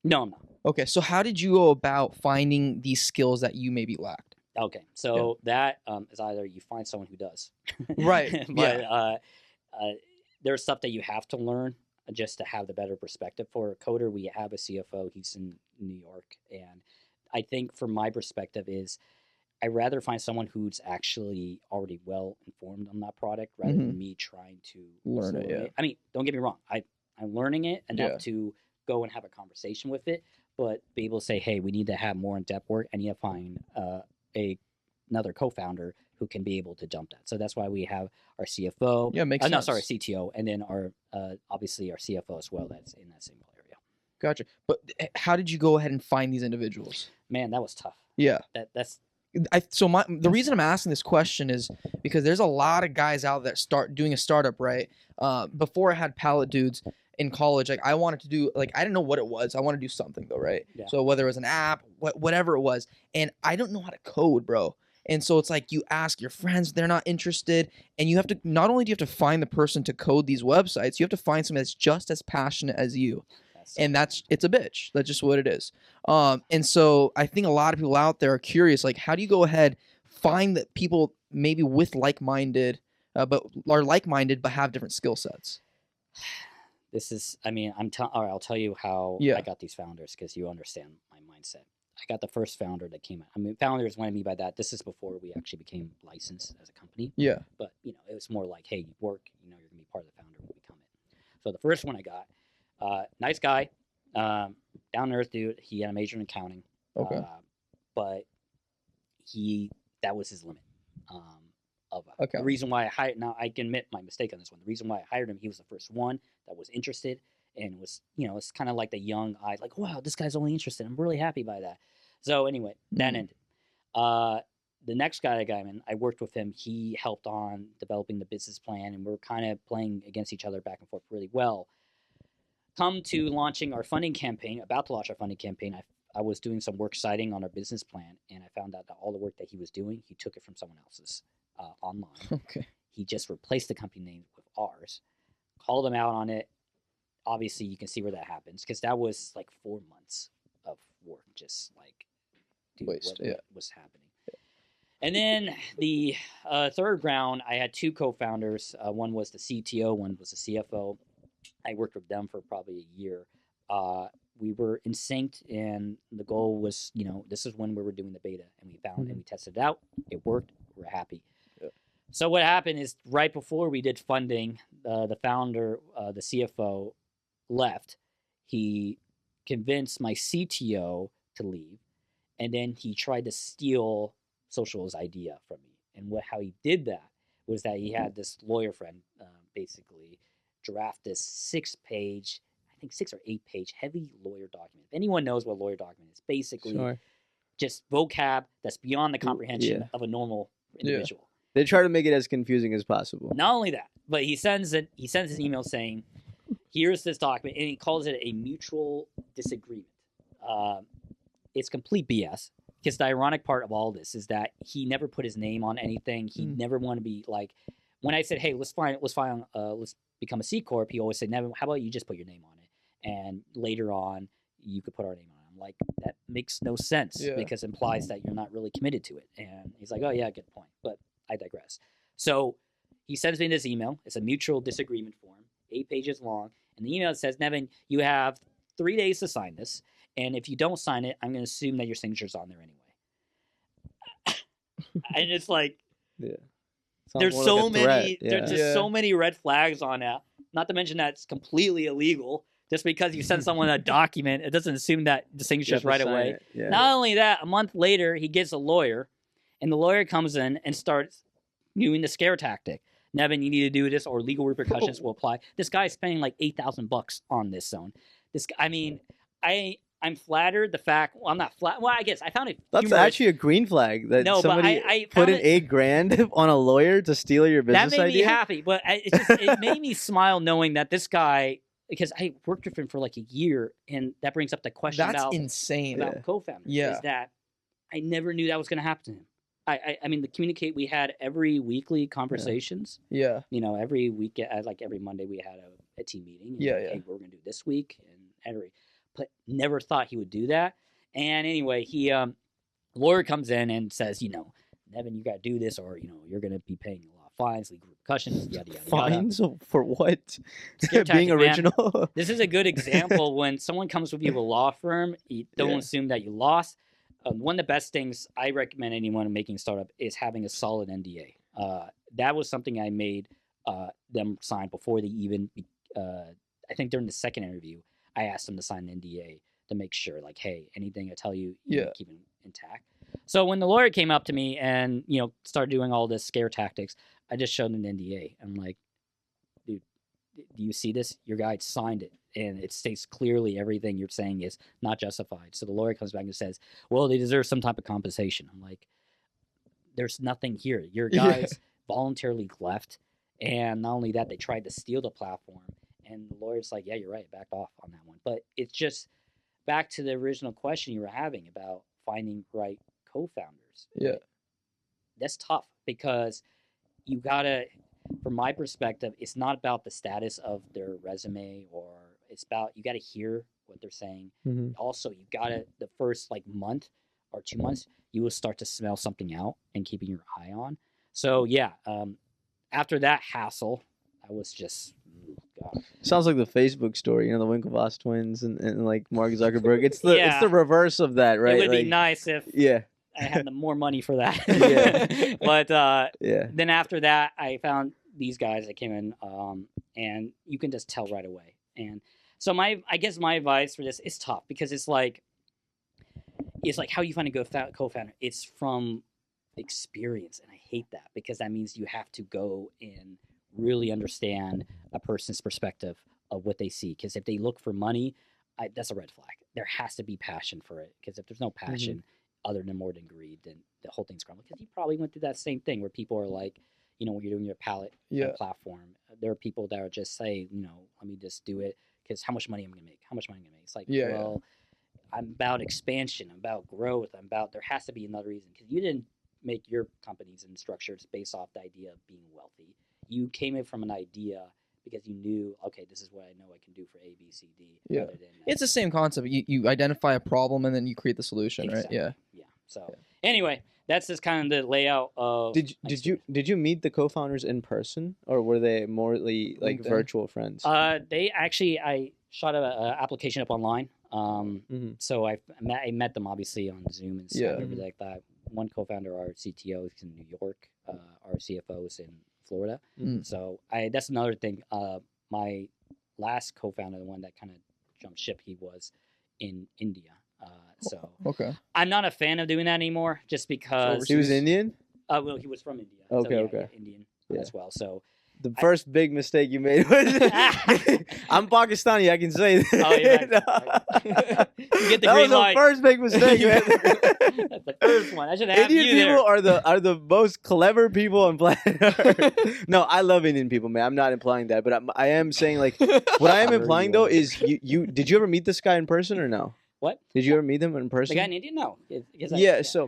No, I'm not. Okay, so how did you go about finding these skills that you maybe lacked? Okay, so that is either you find someone who does, Right? but there's stuff that you have to learn just to have the better perspective. For a coder, we have a CFO. He's in New York, and I think from my perspective is I'd rather find someone who's actually already well informed on that product rather than me trying to Learn it. Yeah. I mean, don't get me wrong. I'm learning it enough to go and have a conversation with it, but be able to say, hey, we need to have more in-depth work. I need to find another co-founder who can be able to jump that. So that's why we have our CFO. Yeah, makes sense. No, sorry, CTO, and then our obviously our CFO as well. That's in that same area. Gotcha. But how did you go ahead and find these individuals? Man, that was tough. Yeah. That's the reason I'm asking this question is because there's a lot of guys out there start doing a startup, right? Before I had Pallet Dudes in college, like I wanted to do, like I didn't know what it was. I want to do something though, right? Yeah. So whether it was an app, whatever it was, and I don't know how to code, bro. And so it's like you ask your friends, they're not interested, and you have to not only do you have to find the person to code these websites, you have to find someone that's just as passionate as you. And it's a bitch. That's just what it is. And so I think a lot of people out there are curious, like, how do you go ahead, find that people maybe with like-minded, but are like-minded, but have different skill sets? This is, I mean, I'll tell you how I got these founders because you understand my mindset. I got the first founder that came out. I mean, founders, what I mean by that, this is before we actually became licensed as a company. Yeah. But, you know, it was more like, hey, you work, you know, you're going to be part of the founder, we'll become it. So the first one I got, nice guy, down to earth dude. He had a major in accounting. Okay. But that was his limit. The reason why I hired, now I can admit my mistake on this one. The reason why I hired him, he was the first one that was interested and was, you know, it's kind of like the young eye, like, wow, this guy's only interested. I'm really happy by that. So anyway, that ended. The next guy I worked with him. He helped on developing the business plan, and we're kind of playing against each other back and forth really well. Come to launching our funding campaign, about to launch our funding campaign, I was doing some work citing on our business plan, and I found out that all the work that he was doing, he took it from someone else's online. Okay. He just replaced the company name with ours, called him out on it. Obviously, you can see where that happens, because that was like 4 months of work, just like, dude, what was happening? And then the third round, I had two co-founders. One was the CTO, one was the CFO. I worked with them for probably a year. We were in sync, and the goal was, you know, this is when we were doing the beta, and we found and we tested it out. It worked. We're happy. Yeah. So what happened is right before we did funding, the founder, the CFO, left. He convinced my CTO to leave, and then he tried to steal Socialode's idea from me. And how he did that was that he had this lawyer friend basically draft this 6 or 8 page heavy lawyer document. If anyone knows what a lawyer document is, basically just vocab that's beyond the comprehension of a normal individual. They try to make it as confusing as possible. Not only that, but he sends an email saying, here's this document, and he calls it a mutual disagreement. It's complete BS. Because the ironic part of all this is that he never put his name on anything. He never wanted to be like, when I said, hey, let's become a C Corp, he always said, Nevin, how about you just put your name on it? And later on, you could put our name on it. I'm like, that makes no sense because it implies that you're not really committed to it. And he's like, oh, yeah, good point. But I digress. So he sends me this email. It's a mutual disagreement form, 8 pages long. And the email says, Nevin, you have 3 days to sign this. And if you don't sign it, I'm going to assume that your signature's on there anyway. And it's like, there's so many, there's just so many red flags on that. Not to mention that it's completely illegal. Just because you send someone a document, it doesn't assume that the signature's right away. Yeah. Not only that, a month later, he gets a lawyer, and the lawyer comes in and starts doing the scare tactic. Nevin, you need to do this, or legal repercussions will apply. This guy's spending like $8,000 on this zone. I'm flattered. The fact, well, I'm not flat. Well, I guess I found it. That's actually a green flag that somebody put in $8,000 on a lawyer to steal your business idea. That made me happy, but it made me smile knowing that this guy because I worked with him for like a year, and that brings up the question That's about insane. co-founders. Yeah. Is that I never knew that was going to happen to him. I mean, we had every weekly conversations. Yeah. You know, every week, like every Monday, we had a team meeting. And Yeah, like, yeah. Hey, what we're going to do this week, but never thought he would do that. And anyway, lawyer comes in and says, you know, Nevin, you got to do this, or you know, you're going to be paying a lot of fines, legal repercussions, yada yada. Fines for what? Scare tactic, Being man. original. This is a good example when someone comes with you with a law firm, you don't assume that you lost. One of the best things I recommend anyone making a startup is having a solid NDA. That was something I made them sign before they even. I think during the second interview, I asked them to sign an NDA to make sure, like, hey, anything I tell you, keep it intact. So when the lawyer came up to me and started doing all this scare tactics, I just showed them an NDA. I'm like, dude, do you see this? Your guy signed it, and it states clearly everything you're saying is not justified. So the lawyer comes back and says, well, they deserve some type of compensation. I'm like, there's nothing here. Your guys voluntarily left, and not only that, they tried to steal the platform. And the lawyer's like, yeah, you're right, backed off on that one. But it's just back to the original question you were having about finding right co-founders. Yeah. That's tough because you gotta, from my perspective, it's not about the status of their resume, or it's about, you gotta hear what they're saying. Mhm. Also, you gotta, the first like month or 2 months, you will start to smell something out and keeping your eye on. So yeah, after that hassle, I was just, God. Sounds like the Facebook story, the Winklevoss twins and like Mark Zuckerberg. It's the it's Yeah. the reverse of that, right? It would like, be nice if Yeah. I had the more money for that. Yeah. But Yeah. then after that, I found these guys that came in, and you can just tell right away. And so I guess my advice for this is tough because it's like how you find a good co-founder. It's from experience, and I hate that because that means you have to go and really understand a person's perspective of what they see. Because if they look for money, that's a red flag. There has to be passion for it. Because if there's no passion other than more than greed, then the whole thing's crumbling. Because you probably went through that same thing where people are like, when you're doing your palette platform, there are people that are just say, let me just do it because how much money I'm going to make? How much money I'm going to make? It's like, I'm about expansion. I'm about growth. there has to be another reason. Because you didn't make your companies and structures based off the idea of being wealthy. You came in from an idea because you knew, okay, this is what I know I can do for A, B, C, D. Yeah. It's the same concept. You identify a problem and then you create the solution, exactly. right? Yeah. So anyway, that's just kind of the layout of. Did you meet the co-founders in person, or were they more like virtual friends? They actually, I shot an application up online. So I met them obviously on Zoom and stuff, everything like that. One co-founder, our CTO, is in New York. Our CFO is in Florida. So that's another thing. My last co-founder, the one that kind of jumped ship, he was in India. So okay, I'm not a fan of doing that anymore, just because he was Indian. Well, he was from India. Okay, so, okay. Indian as well. So the first big mistake you made was I'm Pakistani. I can say that. Oh, yeah. You get the that green was light. the first big mistake, man. That's the first one. I should have Indian you people there. are the most clever people on planet Earth. No, I love Indian people, man. I'm not implying that, but I am saying like what I am implying though is you did you ever meet this guy in person or no? What? Did you ever meet him in person? The guy in India? No. So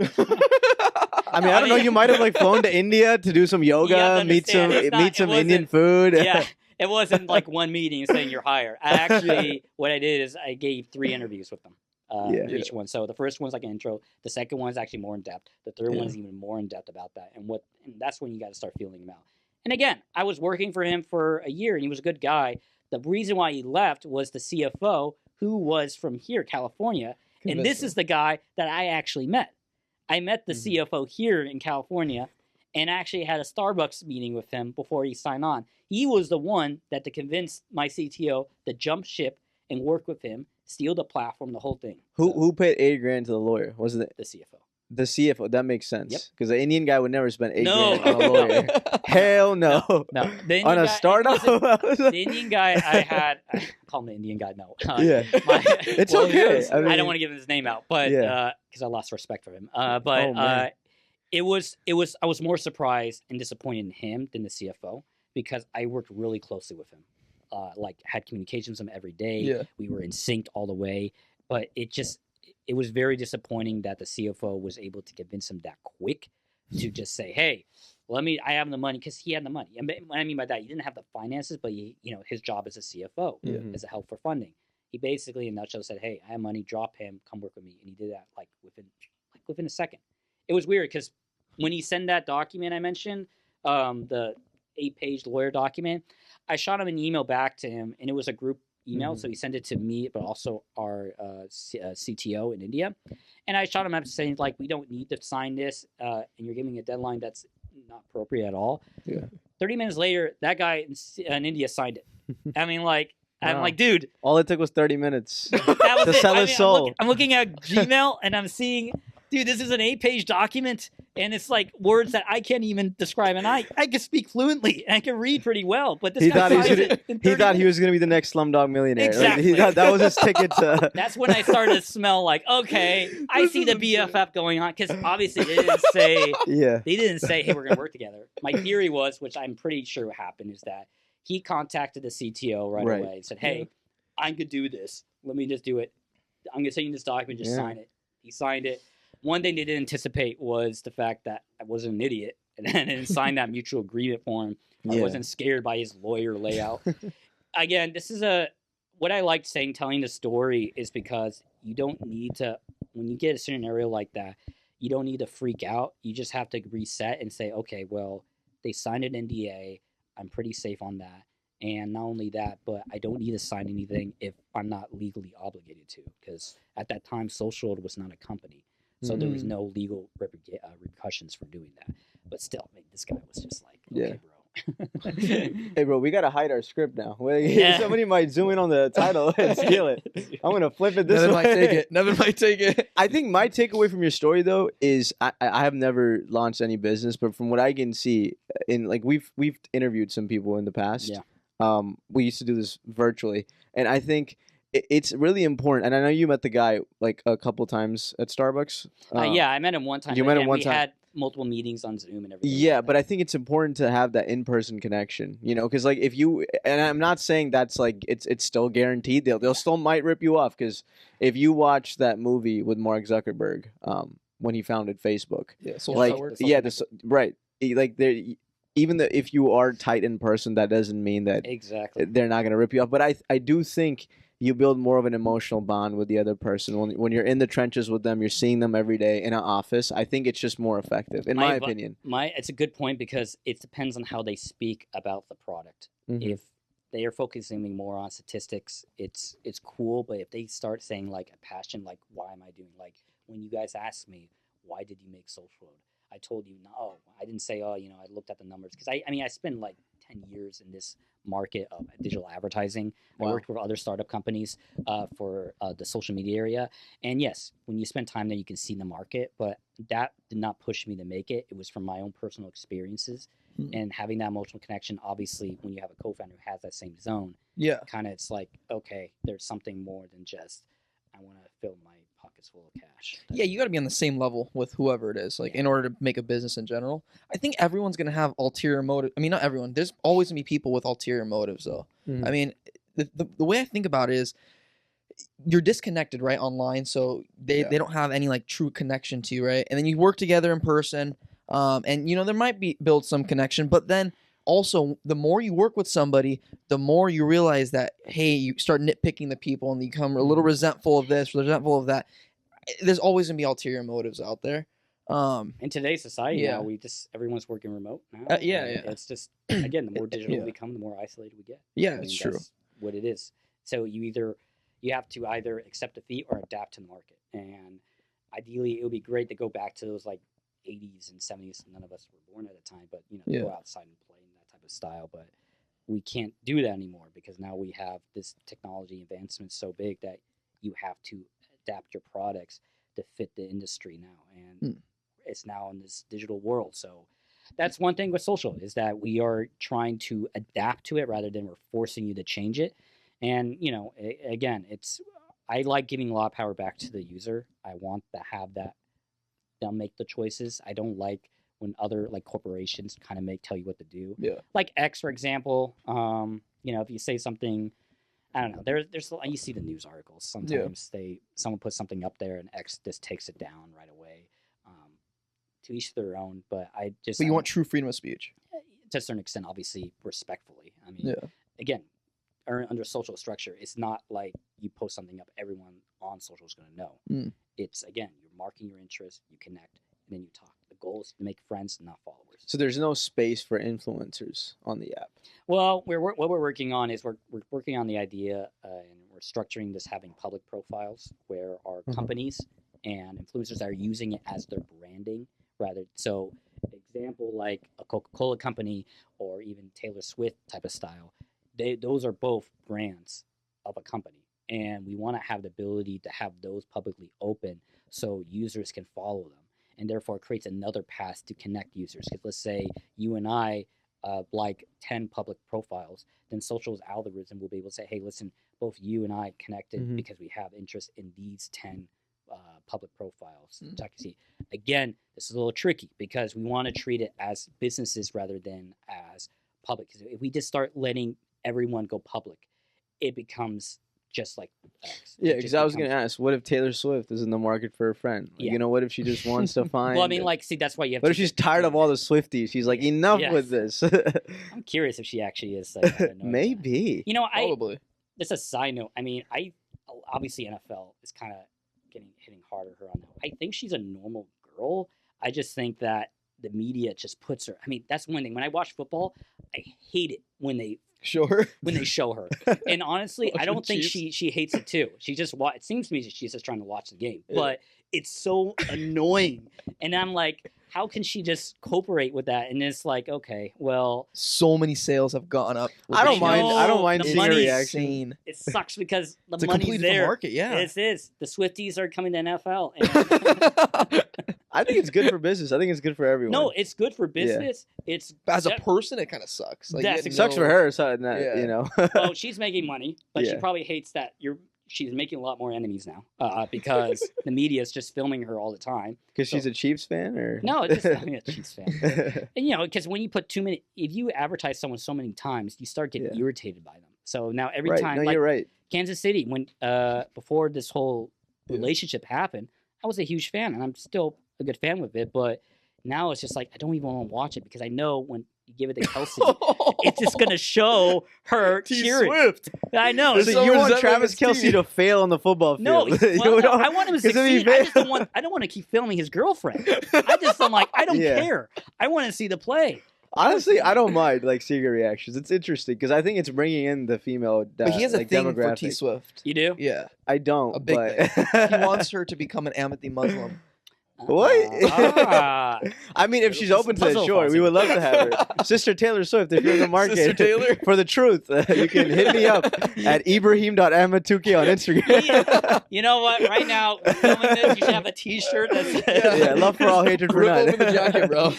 I mean, I don't know. You might have like flown to India to do some yoga, meet some Indian food. Yeah, it wasn't like one meeting saying you're hired. What I did is I gave 3 interviews with them. For each one. So the first one's like an intro. The second one's actually more in depth. The third one is even more in depth about that. And that's when you got to start feeling him out. And again, I was working for him for a year, and he was a good guy. The reason why he left was the CFO, who was from here, California. And this is the guy that I actually met. I met the CFO here in California and actually had a Starbucks meeting with him before he signed on. He was the one that to convince my CTO to jump ship and work with him, steal the platform, the whole thing. Who paid $8,000 to the lawyer? Wasn't it the CFO? The CFO. That makes sense. Yep. Because the Indian guy would never spend $8,000 No. on a lawyer. Hell no. No. The On a startup? The Indian guy I had, I call him the Indian guy, no. It's okay. I don't want to give his name out, but because I lost respect for him. I was more surprised and disappointed in him than the CFO because I worked really closely with him. like had communications with him every day. Yeah. We were in sync all the way, but it was very disappointing that the CFO was able to convince him that quick to just say, "Hey, I have the money," because he had the money. And what I mean by that, he didn't have the finances, but his job as a CFO, as a help for funding. He basically, in a nutshell, said, "Hey, I have money. Drop him. Come work with me." And he did that within a second. It was weird because when he sent that document I mentioned, the 8-page lawyer document, I shot him an email back to him, and it was a group email. So he sent it to me, but also our CTO in India. And I shot him up saying, like, we don't need to sign this, and you're giving a deadline that's not appropriate at all. Yeah. 30 minutes later, that guy in India signed it. I mean, like, I'm Wow. like, dude. All it took was 30 minutes That was to it. sell his soul. I'm looking at Gmail, and I'm seeing, dude, this is an 8-page document, and it's like words that I can't even describe. And I can speak fluently, and I can read pretty well, but this guy signs it in 30 he thought he minutes. was going to be the next Slumdog Millionaire. Exactly. He thought that was his ticket to... That's when I started to smell like, okay, I see the BFF going on, because obviously they didn't say, hey, we're going to work together. My theory was, which I'm pretty sure happened, is that he contacted the CTO right away and said, hey, I could do this. Let me just do it. I'm going to send you this document, just sign it. He signed it. One thing they didn't anticipate was the fact that I wasn't an idiot and didn't sign that mutual agreement for him. I wasn't scared by his lawyer layout. Again, this is what I like telling the story is because you don't need to, when you get a scenario like that, you don't need to freak out. You just have to reset and say, okay, well, they signed an NDA. I'm pretty safe on that. And not only that, but I don't need to sign anything if I'm not legally obligated to, because at that time, Socialode was not a company. So there was no legal repercussions for doing that. But still, I mean, this guy was just like, okay, bro. Hey, bro, we got to hide our script now. Somebody might zoom in on the title and steal it. I'm going to flip it this way. Nevin might take it. I think my takeaway from your story, though, is I have never launched any business, but from what I can see, we've interviewed some people in the past. Yeah. We used to do this virtually, and I think it's really important. And I know you met the guy like a couple times at Starbucks. Yeah, I met him one time. You met him one time. We had multiple meetings on Zoom and everything. Yeah, but I think it's important to have that in-person connection. Because like if you, and I'm not saying that's like it's still guaranteed. They'll still might rip you off, because if you watch that movie with Mark Zuckerberg, when he founded Facebook, right, like there. Even though if you are tight in person, that doesn't mean that they're not going to rip you off. But I do think you build more of an emotional bond with the other person. When you're in the trenches with them, you're seeing them every day in an office. I think it's just more effective, in my opinion. It's a good point, because it depends on how they speak about the product. If they are focusing more on statistics, it's cool. But if they start saying like a passion, like, why am I doing, like when you guys asked me, why did you make Socialode? I told you, no, I didn't say, I looked at the numbers. Because I spent like 10 years in this market of digital advertising. Wow. I worked with other startup companies for the social media area. And yes, when you spend time there, you can see the market. But that did not push me to make it. It was from my own personal experiences. And having that emotional connection, obviously, when you have a co-founder who has that same zone, kind of it's like, okay, there's something more than just, I want to fill my pockets full of cash. Yeah, you got to be on the same level with whoever it is, like in order to make a business in general. I think everyone's going to have ulterior motive. I mean, not everyone. There's always going to be people with ulterior motives, though. I mean, the way I think about it is you're disconnected, right, online, so they don't have any like true connection to you, right? And then you work together in person, and there might be build some connection, but then also, the more you work with somebody, the more you realize that, hey, you start nitpicking the people and you become a little resentful of this, resentful of that. There's always going to be ulterior motives out there. In today's society now, everyone's working remote now. It's just, again, the more digital we become, the more isolated we get. Yeah, it's true. That's what it is. So you have to either accept defeat or adapt to the market. And ideally, it would be great to go back to those like 80s and 70s. None of us were born at the time, but go outside and play in that type of style. But we can't do that anymore, because now we have this technology advancement so big that you have to adapt your products to fit the industry now. And it's now in this digital world. So that's one thing with social, is that we are trying to adapt to it rather than we're forcing you to change it. And, again, I like giving a lot of power back to the user. I want to have that. They'll make the choices. I don't like when other like corporations kind of tell you what to do. Yeah. Like X, for example, if you say something, I don't know. There's you see the news articles. Sometimes someone puts something up there and X just takes it down right away. To each their own, but But you want true freedom of speech to a certain extent, obviously respectfully. I mean, again, under social structure, it's not like you post something up, everyone on social is going to know. It's again, you're marking your interest, you connect, and then you talk. The goal is to make friends, not followers. So there's no space for influencers on the app. Well, what we're working on is we're working on the idea, and we're structuring this having public profiles where our companies and influencers are using it as their branding. So, example like a Coca-Cola company or even Taylor Swift type of style, those are both brands of a company, and we want to have the ability to have those publicly open so users can follow them, and therefore it creates another path to connect users. Because let's say you and I like 10 public profiles, then social's algorithm will be able to say, hey, listen, both you and I connected because we have interest in these 10 public profiles. See, again, this is a little tricky because we want to treat it as businesses rather than as public. Because if we just start letting everyone go public, it becomes just like X. Yeah, because I was going to ask, what if Taylor Swift is in the market for a friend? Like, what if she just wants to find... Well, I mean, see, that's why you have What if she's tired of all the Swifties? She's like, enough with this. I'm curious if she actually is. Like, Maybe. Probably. Just a side note. I mean, obviously NFL is kind of hitting harder her on that. I think she's a normal girl. I just think that the media just puts her. I mean, that's one thing. When I watch football, I hate it when they show her. And honestly, I don't think she hates it too. She just it seems to me she's just trying to watch the game. But it's so annoying. And I'm like, how can she just cooperate with that? And it's like, okay, well, so many sales have gone up. I don't mind seeing her reaction. It sucks because the it's money's there. Market, yeah. It is. The Swifties are coming to NFL. And I think it's good for business. I think it's good for everyone. No, it's good for business. Yeah. It's as a person, it kind of sucks. Like, it sucks for her. So well, she's making money, but she probably hates that she's making a lot more enemies now because the media is just filming her all the time. Because she's a Chiefs fan, or no? It's just a Chiefs fan. And because when you put too many, if you advertise someone so many times, you start getting irritated by them. So now every time, you're right. Kansas City, when before this whole relationship happened, I was a huge fan, and I'm still a good fan with it. But now it's just like I don't even want to watch it because I know when you give it to Kelsey, it's just gonna show her cheering. Swift. I know. So you want Travis Kelce to fail on the football field? No, I want him to succeed. I don't want to keep filming his girlfriend. I don't care. I want to see the play. Honestly, I don't mind seeing her reactions. It's interesting because I think it's bringing in the female. But he has a thing for T Swift. You do? Yeah, I don't. A big thing. He wants her to become an Ahmadi Muslim. What? I mean, if she's open to it, sure. We would love to have her. Sister Taylor Swift, if you're in the market for the truth, you can hit me up at Ibrahim.ahmad2k on Instagram. You know what? Right now, filming this, you should have a T-shirt that says love for all, hatred for none. Rip open the jacket, bro.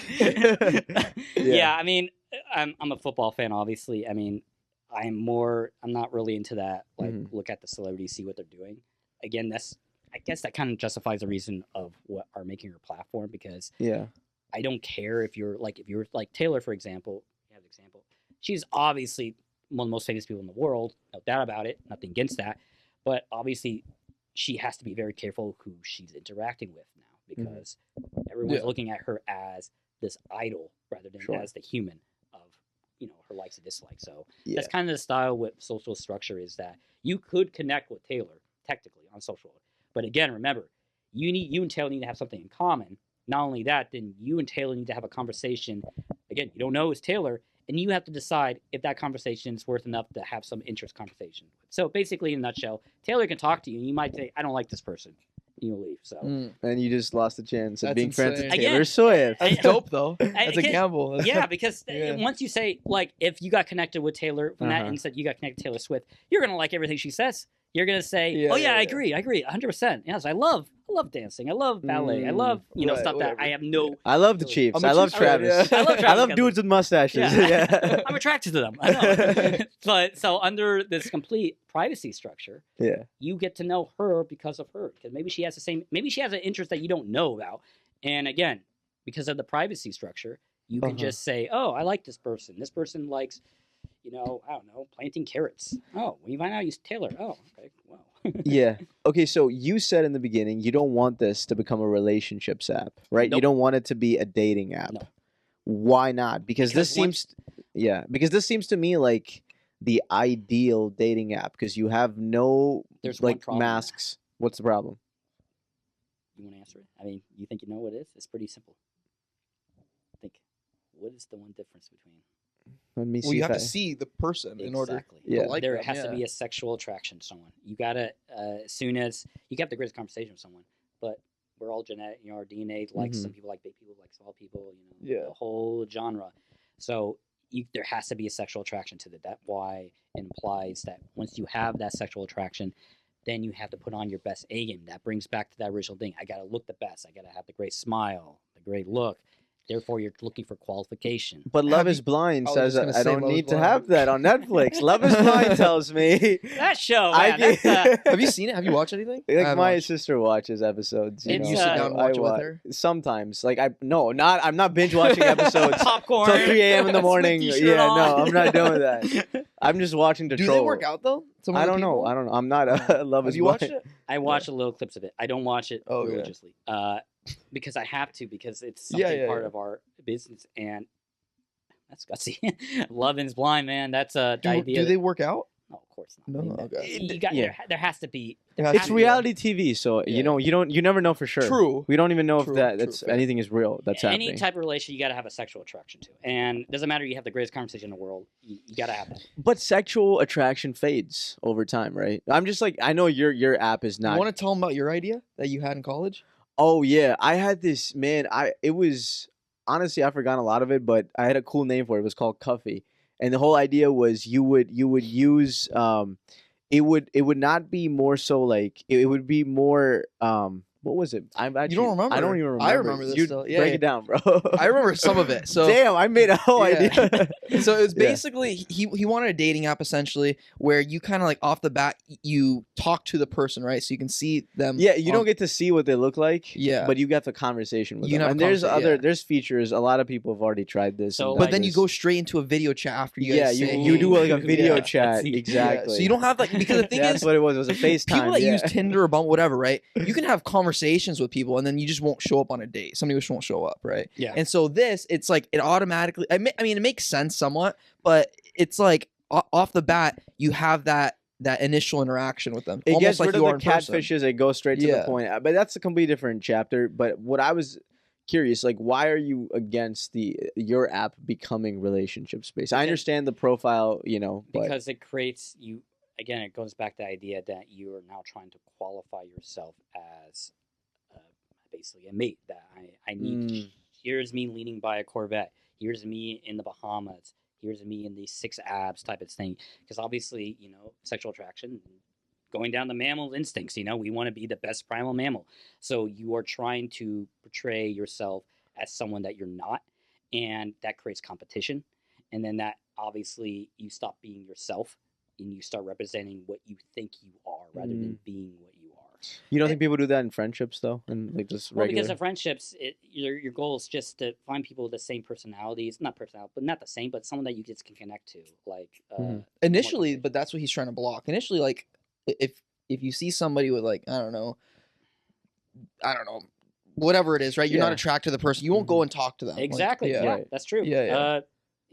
Yeah, I mean, I'm a football fan, obviously. I mean, I'm not really into that. Look at the celebrities, see what they're doing. Again, I guess that kind of justifies the reason of what are making her platform because I don't care if you're like Taylor, for example. You have an example. She's obviously one of the most famous people in the world, no doubt about it. Nothing against that, but obviously she has to be very careful who she's interacting with now because everyone's looking at her as this idol rather than as the human of her likes and dislikes. So that's kind of the style with social structure is that you could connect with Taylor technically on Socialode. But again, remember, you and Taylor need to have something in common. Not only that, then you and Taylor need to have a conversation. Again, you don't know it's Taylor, and you have to decide if that conversation is worth enough to have some interest conversation. So basically, in a nutshell, Taylor can talk to you, and you might say, I don't like this person. You'll leave. So and you just lost the chance of being insane. friends with Taylor Swift. That's dope, though. That's a gamble. Yeah, because once you say, if you got connected with Taylor from that and said you got connected to Taylor Swift, you're going to like everything she says. You're going to say, I agree, 100%. Yes, I love dancing. I love ballet. I love, stuff that I have no... I love the Chiefs. I love Travis. I love dudes with mustaches. Yeah. I'm attracted to them. I know. But so under this complete privacy structure, you get to know her because of her. Because maybe she has an interest that you don't know about. And again, because of the privacy structure, you can just say, oh, I like this person. This person likes... I don't know, planting carrots. Oh, when you find out he's Taylor. Oh, okay, wow. Yeah. Okay, so you said in the beginning you don't want this to become a relationships app, right? You Nope. don't want it to be a dating app. No. Why not? Because this Because seems to me like the ideal dating app because you have no There's one problem. masks. What's the problem? You want to answer it? I mean, you think you know what it is? It's pretty simple. Think, what is the one difference between? Let me see. Well, you if have I- to see the person in order Exactly. Yeah. to like There them, has yeah. to be a sexual attraction to someone. You gotta, as soon as you can have the greatest conversation with someone, but we're all genetic. Our DNA likes some people like big people, like small people. Yeah. The whole genre. So there has to be a sexual attraction to that. That's why it implies that once you have that sexual attraction, then you have to put on your best A game. That brings back to that original thing. I gotta look the best. I gotta have the great smile, the great look. Therefore, you're looking for qualification. But Love Have is you- Blind I was says just gonna I say don't Love is need to Blind. have that on Netflix. Love is Blind tells me That show, I man, that's, Have you seen it? Have you watched anything? I like haven't my watched. sister watches episodes. It's, You sit down and I watch it with wa- her? Sometimes, I'm not binge watching episodes popcorn till 3 a.m. in the morning. Slinky Yeah, shirt no, on. I'm not doing that. I'm just watching the Do troll. they work out though? Some of I the don't know. people? I don't know. I'm not a Love Have is you watched Blind. it? I watch a little clips of it. I don't watch it Oh, yeah. religiously because I have to, because it's Yeah, something yeah, part yeah. of our business, and that's gutsy. Love is Blind, man. That's the idea. Do they work out? No, of course not. No, I mean, okay. You got, Yeah. there has to be. There has It's to be, yeah. reality TV, so Yeah. you never know for sure. True. We don't even know True, if true, that's fair. anything is real that's Any happening. type of relation, you got to have a sexual attraction to, and it doesn't matter. You have the greatest conversation in the world. You got to have that. But sexual attraction fades over time, right? I'm just like, I know your app is not. You want to tell them about your idea that you had in college? Oh yeah, I had this man. It was honestly I forgot a lot of it, but I had a cool name for it. It was called Cuffy, and the whole idea was you would use it would not be more so like it would be more what was it? I'm actually, don't remember? I don't even remember. I remember this You still. Yeah, break yeah. it down, bro. I remember some of it. So damn, I made a whole Yeah. idea. So it was Yeah. basically he wanted a dating app essentially where you kind of like off the bat you talk to the person, right? So you can see them. Yeah, you on- don't get to see what they look like. Yeah. but you get the conversation with You them. can have And a there's conversation, yeah. there's features. A lot of people have already tried this. So, and But done then you this. go straight into a video chat after you Yeah, guys say, you do like a video Yeah. chat. Yeah, Exactly. So you don't have like because the thing That's is what it was. It was a FaceTime. people that yeah. use Tinder or Bumble, whatever, right? You can have conversations with people and then you just won't show up on a date. Somebody just won't show up, right? Yeah. And so it's like it automatically. I mean, it makes sense somewhat, but it's like off the bat you have that initial interaction with them, It almost gets like rid you of are the in person. catfishes. It goes straight to the Yeah. point. But that's a completely different chapter. But what I was curious, like, why are you against your app becoming relationship space? I Because- understand the profile, but Because it creates you. Again, it goes back to the idea that you are now trying to qualify yourself as basically a mate. That I need. Here's me leaning by a Corvette. Here's me in the Bahamas. Here's me in these 6 abs type of thing. Because obviously, sexual attraction, going down the mammal instincts. We want to be the best primal mammal. So you are trying to portray yourself as someone that you're not, and that creates competition. And then that obviously you stop being yourself and you start representing what you think you are rather than being what you are. you don't think people do that in friendships though, and like just Well, regular. because of friendships, your goal is just to find people with the same personalities, not the same, but someone that you just can connect to. Like Initially, but that's what he's trying to block. Initially, like if you see somebody with like I don't know, whatever it is, right? You're not Yeah. attracted to the person. You won't go and talk to them. Like, exactly, yeah. yeah, Right. that's true. Yeah, yeah.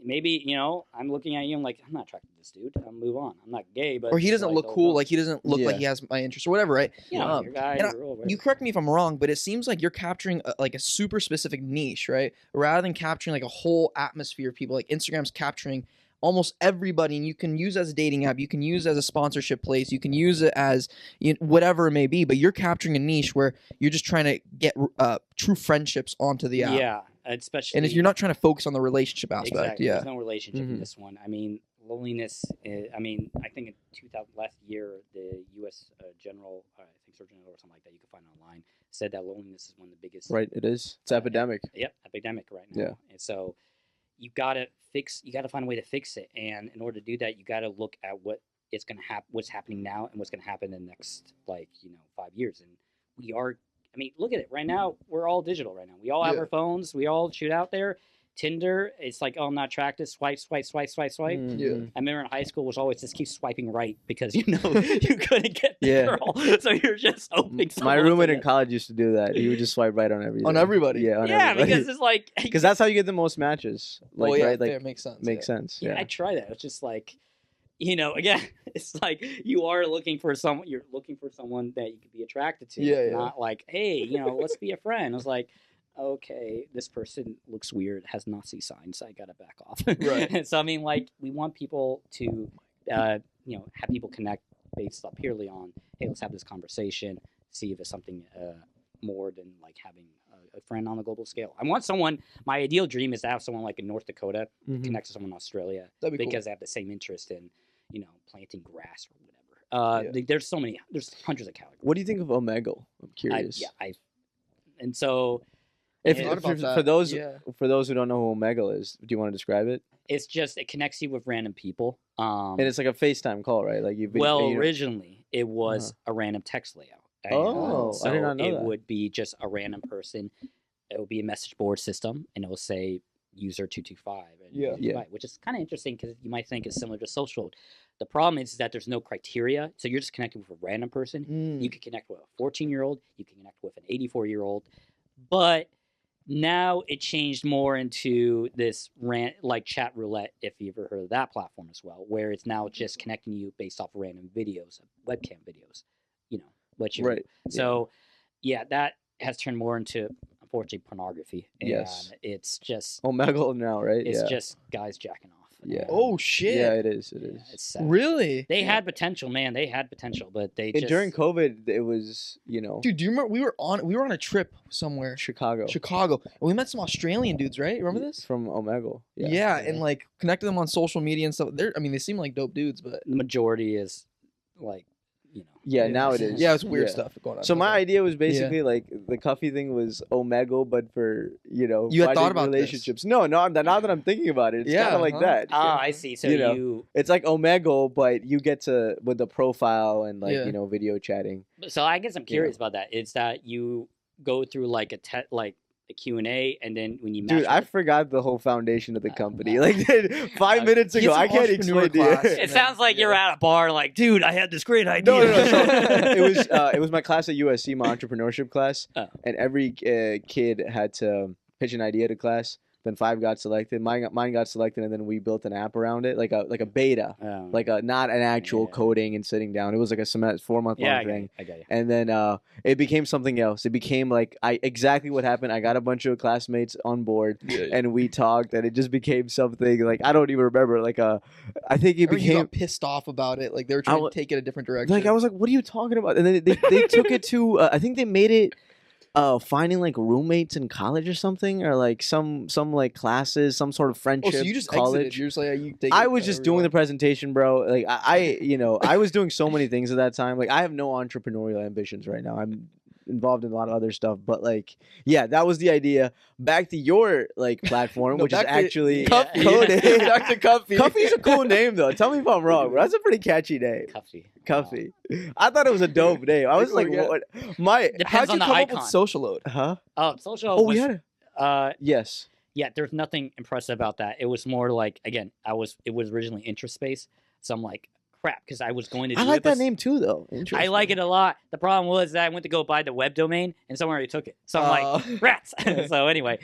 Maybe I'm looking at you. I'm like, I'm not attracted to this dude. I'll move on. I'm not gay, but Or he doesn't look cool. Like he doesn't look like Yeah. he has my interest or whatever, right? your guy, and your girl, whatever. You correct me if I'm wrong, but it seems like you're capturing like a super specific niche, right? Rather than capturing like a whole atmosphere of people. Like Instagram's capturing almost everybody, and you can use it as a dating app, you can use it as a sponsorship place, you can use it as whatever it may be. But you're capturing a niche where you're just trying to get true friendships onto the app. Yeah, especially. And if you're not trying to focus on the relationship aspect, exactly, yeah. there's no relationship in Mhm. this one. I mean, loneliness. I think in 2000 last year, the U.S. General, I think Surgeon General or something like that, you can find online, said that loneliness is one of the biggest. Right, it is. It's epidemic. Yep, epidemic right now. Yeah. And so you gotta find a way to fix it. And in order to do that, you gotta look at what's happening now and what's gonna happen in the next 5 years. And look at it right now. We're all digital right now. We all have Yeah. our phones. We all shoot out there. Tinder, it's like, oh, I'm not attracted. Swipe. Mm-hmm. I remember in high school was always just keep swiping right because you couldn't get the Yeah. girl, so you're just hoping. My roommate in college used to do that. He would just swipe right on everything. On everybody. Yeah, on Yeah, everybody. because it's like Because that's how you get the most matches. Like, Well, yeah, right? Like, fair, makes sense. makes sense. yeah, Yeah. I try that. It's just like, again, it's like you are looking for someone. You're looking for someone that you could be attracted to. Yeah, yeah. Not like, hey, let's be a friend. I was like, okay, this person looks weird, has Nazi signs. I gotta back off. Right. So I mean, like, we want people to, have people connect based up purely on, hey, let's have this conversation, see if it's something more than like having a friend on a global scale. I want someone. My ideal dream is to have someone like in North Dakota connect to someone in Australia That'd be because they have the same interest in, planting grass or whatever. There's so many. There's hundreds of categories. What do you think of Omegle? I'm curious. And so If, I thought about that. for those Yeah. who don't know who Omegle is, do you want to describe it? it's just it connects you with random people. And it's like a FaceTime call, right? Like Originally it was a random text layout. Oh, so I did not know it that. would be just a random person. It would be a message board system, and it will say user 225 and Yeah. 225, which is kind of interesting because you might think it's similar to Socialode. The problem is that there's no criteria, so you're just connecting with a random person. Mm. You could connect with a 14-year-old, you can connect with an 84-year-old, but now it changed more into this like chat roulette, if you've ever heard of that platform as well, where it's now just connecting you based off random videos, webcam videos, what you're Right. So yeah, that has turned more into, unfortunately, pornography. And Yes. it's just Omegle now, right? it's yeah. just guys jacking off. Yeah. Oh shit! Yeah, it is. It Yeah, is. it's sad. Really? They had potential, man. They had potential, but they And just during COVID, it was Dude, do you remember we were on a trip somewhere, Chicago. Chicago, and we met some Australian dudes, right? Remember this? From Omegle. Yeah. Yeah, and like connected them on social media and stuff. They seem like dope dudes, but the majority is like, Yeah, now it is. yeah, it's weird Yeah. stuff going on. So my Okay. idea was basically like the Cuffy thing was Omegle, but for You had finding thought about this. relationships. No, now that I'm thinking about it, it's kind Yeah, of like huh? that. I see. So You know. It's like Omegle, but you get to with the profile and like Yeah. video chatting. So I guess I'm curious about that. It's that you go through like a Q&A, and then when you match Dude, I with- forgot the whole foundation of the company. Like 5 minutes Get ago, some I can't entrepreneur explain to class. you. it sounds like you're at a bar, like, dude, I had this great idea. No. So, it was my class at USC, my entrepreneurship class, Oh. and every kid had to pitch an idea to class. Then 5 got selected. Mine got selected, and then we built an app around it, like a beta, like not an actual Yeah. coding and sitting down. It was like a 4-month yeah, long thing. I got you. And then it became something else. It became like exactly what happened. I got a bunch of classmates on board, and we talked, and it just became something like I don't even remember. Like I think it Remember you became got pissed off about it. Like they were trying to take it a different direction. like I was like, "What are you talking about?" And then they took it to I think they made it finding like roommates in college or something, or like some like classes, some sort of friendship. so you just college. exited. You're just like you take. I was just doing the presentation, bro. Like I was doing so many things at that time. Like I have no entrepreneurial ambitions right now. I'm involved in a lot of other stuff, but like, yeah, that was the idea. Back to your like platform, No, which is back to actually Cuffy. coded. Back to Cuffy. Cuffy's a cool name though. Tell me if I'm wrong, bro. That's a pretty catchy name. Cuffy. Cuffy. I thought it was a dope name. I was like, Yeah. what? My Depends How'd you on the come icon. up with Socialode? huh? Social. Oh, was, we had a yes. Yeah, there's nothing impressive about that. It was more like, again, it was originally interest space, so I'm like, crap, because I was going to do I it, like but that name too, though. I Interesting. like it a lot. The problem was that I went to go buy the web domain, and someone already took it. So I'm like, rats. So anyway,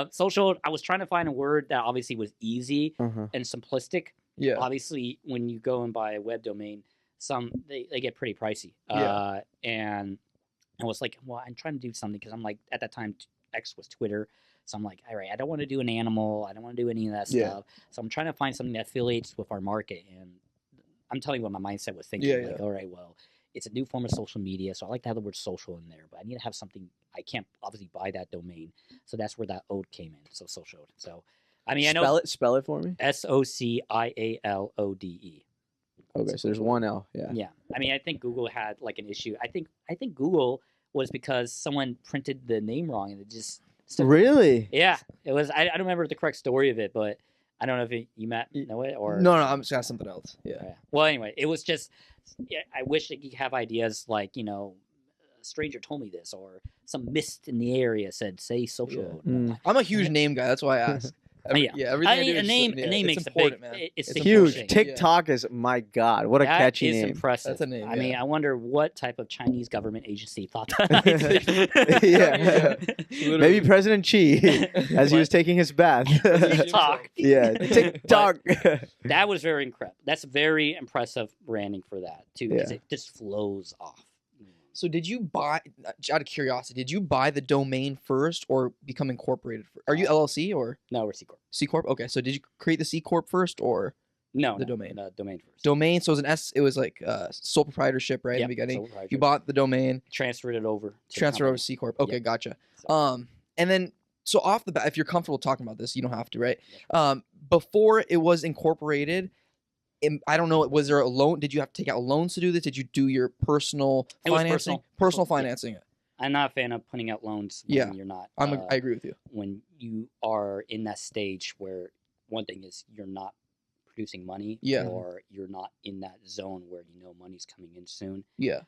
social. I was trying to find a word that obviously was easy Uh-huh. and simplistic. Yeah. Obviously, when you go and buy a web domain, they get pretty pricey. Yeah. And I was like, well, I'm trying to do something because I'm like, at that time, X was Twitter. So I'm like, all right, I don't want to do an animal. I don't want to do any of that stuff. Yeah. So I'm trying to find something that affiliates with our market. And I'm telling you what my mindset was thinking. Yeah, Like, yeah. all right, well, it's a new form of social media. So I like to have the word social in there, but I need to have something. I can't obviously buy that domain. So that's where that ode came in. So Socialode. So, I mean, I know Spell it for me. Socialode. Okay, so there's one L. Yeah. Yeah, I mean, I think Google had like an issue. I think Google was because someone printed the name wrong and it just Really? Yeah, it was. I don't remember the correct story of it, but I don't know if you Matt know it or No, I'm just asking something else. Yeah. Yeah. Well, anyway, it was just. Yeah, I wish that you have ideas like a stranger told me this or some mist in the area said say social. Mm. I'm a huge name guy. That's why I asked. Everything I mean, do a is name it's makes important, a big. man. It's It's Huge. important. TikTok is, my God, what a That catchy is name. impressive. That's a name, I mean, yeah. I wonder what type of Chinese government agency thought that. Yeah. Literally. Maybe President Xi, as he was taking his bath. TikTok. Yeah, TikTok. That was very incredible. That's very impressive branding for that too, because Yeah. it just flows off. So did you buy, out of curiosity, did you buy the domain first or become incorporated? Are you LLC or No, we're C corp. C corp? Okay, so did you create the C corp first or No, the domain? Domain first. Domain. So it was an S. It was like sole proprietorship, right? In Yep, the beginning, sole proprietorship. you bought the domain, Transferred it over. To transfer the over company. C corp. Okay, Yep. gotcha. So, And then so off the bat, if you're comfortable talking about this, you don't have to, right? Before it was incorporated. I don't know. Was there a loan? Did you have to take out loans to do this? Did you do your personal It was financing? personal. Yeah. Financing. I'm not a fan of putting out loans when Yeah. you're not. I agree with you. When you are in that stage where one thing is you're not producing money, Yeah. or you're not in that zone where you know money's coming in soon. Yeah.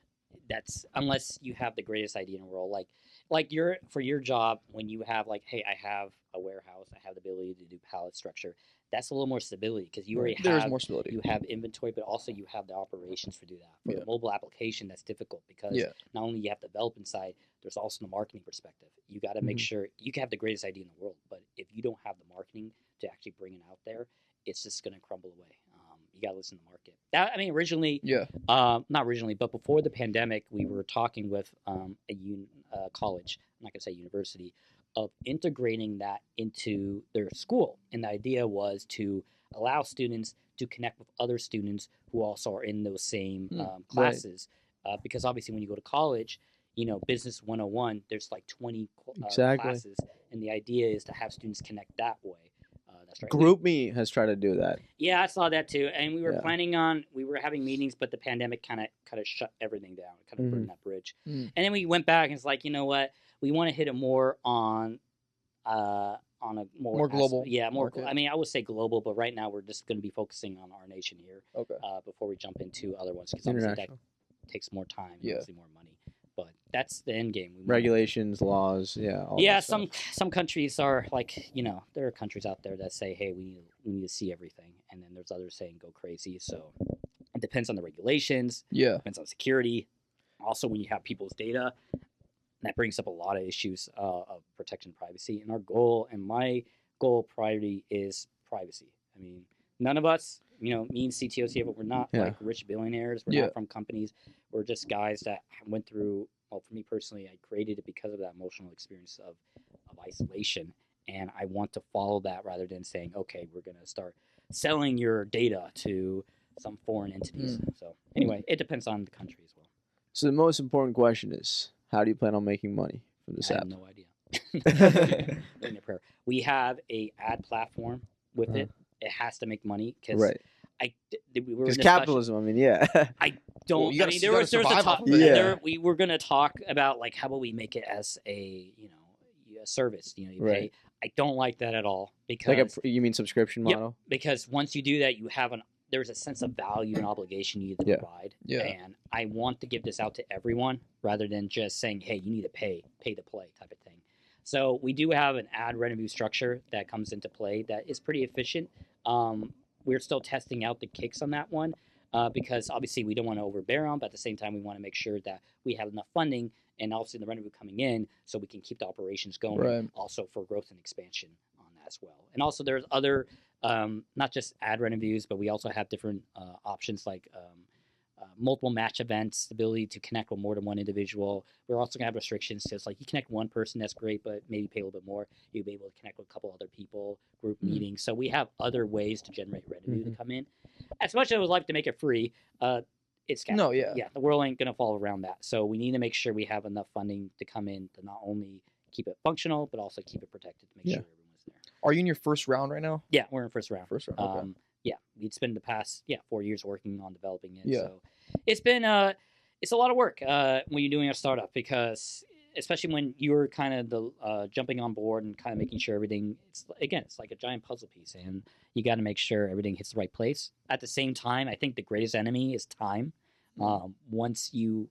That's unless you have the greatest idea in the world, like for your job, when you have like, hey, I have a warehouse, I have the ability to do pallet structure. That's a little more stability because you already There's have more stability. you have inventory, but also you have the operations to do that. For the mobile application, that's difficult because not only you have the development side, there's also the marketing perspective. You got to make sure you can have the greatest idea in the world, but if you don't have the marketing to actually bring it out there, it's just going to crumble away. You got to listen to the market. Originally, not originally, but before the pandemic, we were talking with a college, I'm not going to say university, of integrating that into their school. And the idea was to allow students to connect with other students who also are in those same classes. Because obviously when you go to college, business 101, there's like 20 classes. And the idea is to have students connect that way. That's right. GroupMe has tried to do that. Yeah, I saw that too. And we were we were having meetings, but the pandemic kind of shut everything down, kind of burned that bridge. And then we went back and it's like, you know what? We want to hit it more on a more global. I would say global, but right now we're just going to be focusing on our nation here. Okay. Before we jump into other ones, because obviously that takes more time, obviously more money. But that's the end game. Regulations, laws, all some countries are like, there are countries out there that say, hey, we need to see everything, and then there's others saying go crazy. So it depends on the regulations. Yeah. Depends on security. Also, when you have people's data, that brings up a lot of issues of protection and privacy. And our goal, and my goal priority, is privacy. I mean, none of us, me and CTOs here, but we're not like rich billionaires. We're not from companies. We're just guys that went through, well, for me personally, I created it because of that emotional experience of isolation. And I want to follow that rather than saying, okay, we're going to start selling your data to some foreign entities. So anyway, it depends on the country as well. So the most important question is, how do you plan on making money from this app? I have no idea. We have a ad platform with it. It has to make money because because capitalism. I mean, I don't. Well, there's a talk. We were going to talk about like how about we make it as a a service. You pay. I don't like that at all because you mean subscription model? Because once you do that, you have there's a sense of value and obligation you need to provide. And I want to give this out to everyone rather than just saying, hey, you need to pay to play type of thing. So we do have an ad revenue structure that comes into play that is pretty efficient. We're still testing out the kicks on that one because obviously we don't want to overbear on, but at the same time we want to make sure that we have enough funding and obviously the revenue coming in so we can keep the operations going also for growth and expansion on that as well. And also there's other not just ad revenues, but we also have different options like multiple match events, the ability to connect with more than one individual. We're also going to have restrictions. So it's like you connect one person, that's great, but maybe pay a little bit more. You'll be able to connect with a couple other people, group meetings. So we have other ways to generate revenue to come in. As much as I would like to make it free, it's capital. The world ain't going to fall around that. So we need to make sure we have enough funding to come in to not only keep it functional, but also keep it protected to make sure everyone's there. Are you in your first round right now? Yeah, we're in first round. Okay. We'd spent the past 4 years working on developing it. So it's been it's a lot of work when you're doing a startup because especially when you're kind of the jumping on board and kind of making sure everything. It's like a giant puzzle piece, and you got to make sure everything hits the right place. At the same time, I think the greatest enemy is time. Nothing's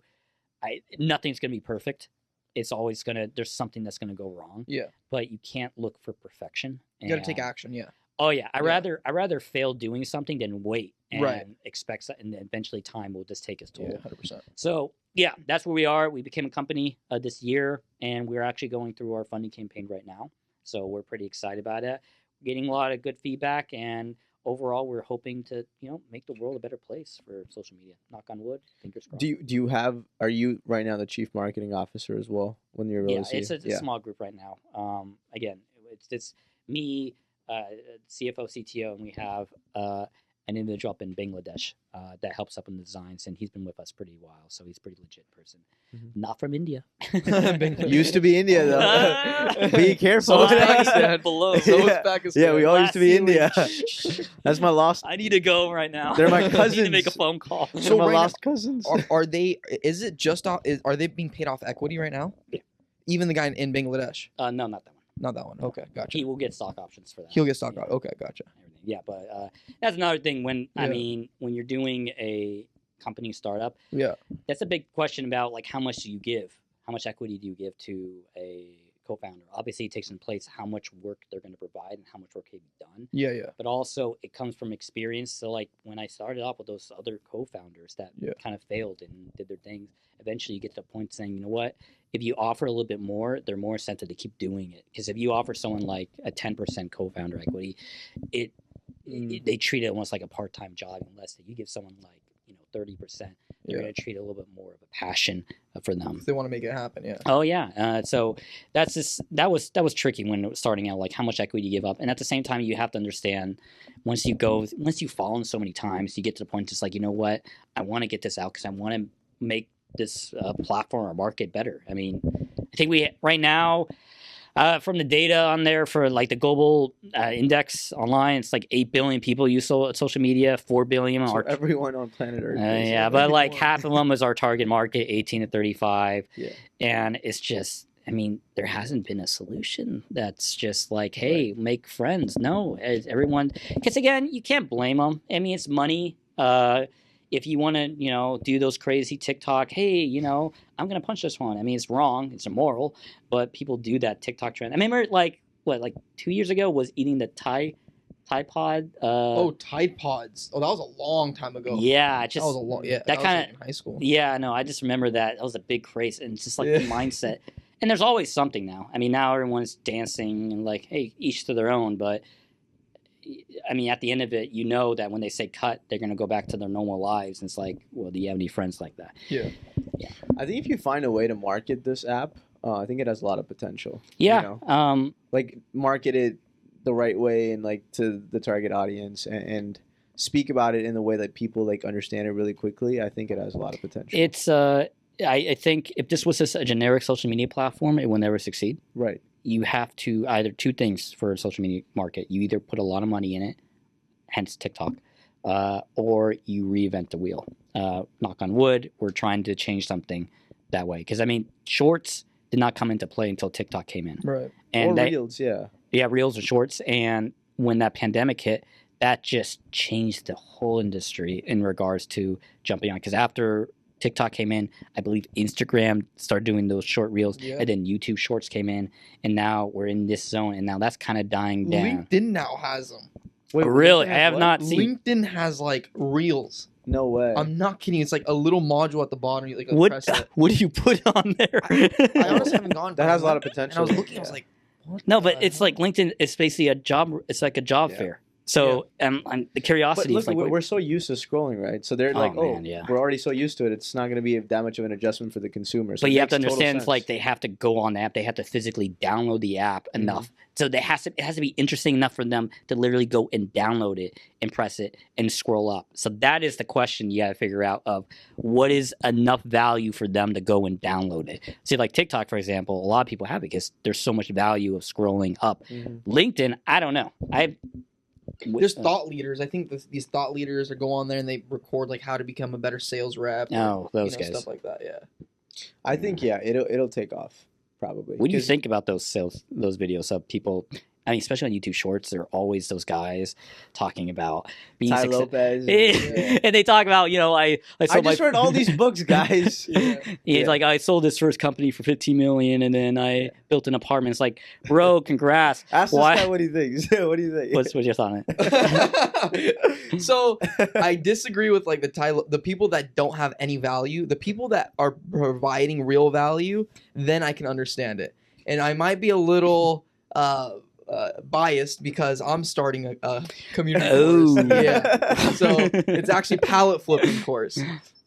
gonna be perfect. it's always there's something that's gonna go wrong. Yeah. But you can't look for perfection. You got to take and- action. Yeah. Oh yeah, I Yeah. rather fail doing something than wait and Right. expect and then eventually time will just take its toll. Yeah. 100%. So yeah, that's where we are. We became a company this year, and we're actually going through our funding campaign right now. So we're pretty excited about it. Getting a lot of good feedback, and overall, we're hoping to make the world a better place for social media. Knock on wood, fingers crossed. Are you right now the chief marketing officer as well when you're Yeah, overseas? it's a small group right now. Again, it's me, CFO, CTO, and we have an individual up in Bangladesh that helps up in the designs, and he's been with us pretty while, so he's a pretty legit person. Mhm. Not from India. Used to be India though. Be careful. So is Slide Pakistan. below. So is Yeah. Pakistan. Yeah, we all used to be Last India. ceiling. That's my lost. I need to go right now. They're my I need to make a cousins. phone call. So So my right now- lost cousins. Are they? Is it just off? Are they being paid off equity right now? Yeah. Even the guy in Bangladesh. No, not that one. Not that one. Okay, gotcha. He will get stock options for that. He'll get stock Yeah. out. Okay, gotcha. Everything. Yeah, but that's another thing. When I Yeah. mean, when you're doing a company startup, Yeah. that's a big question about like how much do you give? How much equity do you give to a co-founder? Obviously, it takes in place how much work they're going to provide and how much work can be done. Yeah. But also, it comes from experience. So, like when I started off with those other co-founders that Yeah. kind of failed and did their things, eventually you get to the point saying, you know what? If you offer a little bit more, they're more incentive to keep doing it. Because if you offer someone like a 10% co-founder equity, they treat it almost like a part-time job. Unless you give someone like 30%, they're Yeah. going to treat it a little bit more of a passion for them. If they want to make it happen, yeah. Oh yeah, so that's just that was tricky when it was starting out. Like how much equity you give up, and at the same time, you have to understand once you fall in so many times, you get to the point just like, you know what, I want to get this out because I want to make this platform or market better. I mean, I think we right now. From the data on there for like the global index online, it's like 8 billion people use social media, 4 billion So are everyone on planet Earth. yeah, but like half of them is our target market, 18 to 35. Yeah. And it's just, I mean, there hasn't been a solution that's just like, hey, make friends. No, everyone, because again, you can't blame them. I mean, it's money. If you want to, do those crazy TikTok, hey, I'm going to punch this one. I mean, it's wrong. It's immoral, but people do that TikTok trend. I remember like 2 years ago was eating the Tide Pod. Tide Pods. Oh, that was a long time ago. Yeah, just That was a long. Yeah. that was, kinda- like, in high school. Yeah, no, I just remember that. That was a big craze, and it's just like the Yeah. mindset. And there's always something now. I mean, now everyone's dancing and like, hey, each to their own. But I mean, at the end of it, you know that when they say cut, they're gonna go back to their normal lives. And it's like, well, do you have any friends like that? Yeah. I think if you find a way to market this app, I think it has a lot of potential. Yeah. Like market it the right way and like to the target audience and speak about it in the way that people like understand it really quickly. I think it has a lot of potential. It's I think if this was just a generic social media platform, it will never succeed. Right. You have to either two things for a social media market. You either put a lot of money in it, hence TikTok, or you reinvent the wheel. Knock on wood, we're trying to change something that way. Because, I mean, shorts did not come into play until TikTok came in. Right. And or Reels, yeah. Yeah, Reels or shorts. And when that pandemic hit, that just changed the whole industry in regards to jumping on. Because after TikTok came in, I believe Instagram started doing those short reels, Yeah. and then YouTube Shorts came in, and now we're in this zone, and now that's kind of dying down. LinkedIn now has them. Wait, Really? LinkedIn I has have what? not seen. LinkedIn has like reels. No way. I'm not kidding. It's like a little module at the bottom. You like press it. What do you put on there? I honestly haven't gone. That to has a lot of And I potential. was looking. I was Yeah. like, what No, the but it's hell? like LinkedIn. It's basically a job. It's like a job Yeah. fair. So, the But curiosity is look, like, we're so used to scrolling, right? So they're like, man, yeah. we're already so used to it. It's not going to be that much of an adjustment for the consumer. So but it you have to makes total understand, it's sense. like they have to go on the app. They have to physically download the app enough. So it has to be interesting enough for them to literally go and download it and press it and scroll up. So that is the question you got to figure out of what is enough value for them to go and download it. See, like TikTok, for example, a lot of people have it because there's so much value of scrolling up. Mhm. LinkedIn, I don't know. There's thought leaders. I think these thought leaders are go on there and they record like how to become a better sales rep. Oh, those you know, guys. stuff like that. Yeah. I think it'll take off probably. What do you 'Cause think about those videos of people I mean, especially on YouTube Shorts, there are always those guys talking about being Ty Lopez. and they talk about, I just read all these books, guys. It's like, I sold this first company for $15 million, and then I built an apartment. It's like, bro, congrats. Ask this guy what he thinks. What do you think? What's your thought on it? So I disagree with like the people that don't have any value. The people that are providing real value, then I can understand it. And I might be a little biased because I'm starting a community course. Yeah. So it's actually pallet flipping course.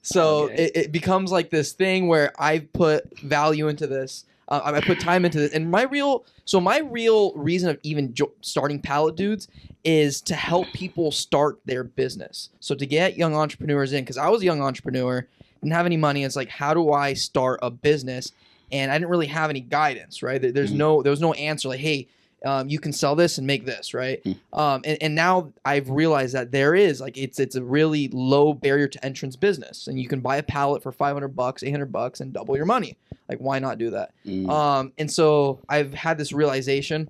So it becomes like this thing where I put value into this. I put time into this, and my real reason of even starting Pallet Dudes is to help people start their business. So to get young entrepreneurs in, because I was a young entrepreneur, didn't have any money. It's like, how do I start a business? And I didn't really have any guidance, right? There was no answer like, hey, you can sell this and make this, right? And now I've realized that there is like it's a really low barrier to entrance business, and you can buy a pallet for $500, $800, and double your money. Like, why not do that? And so I've had this realization,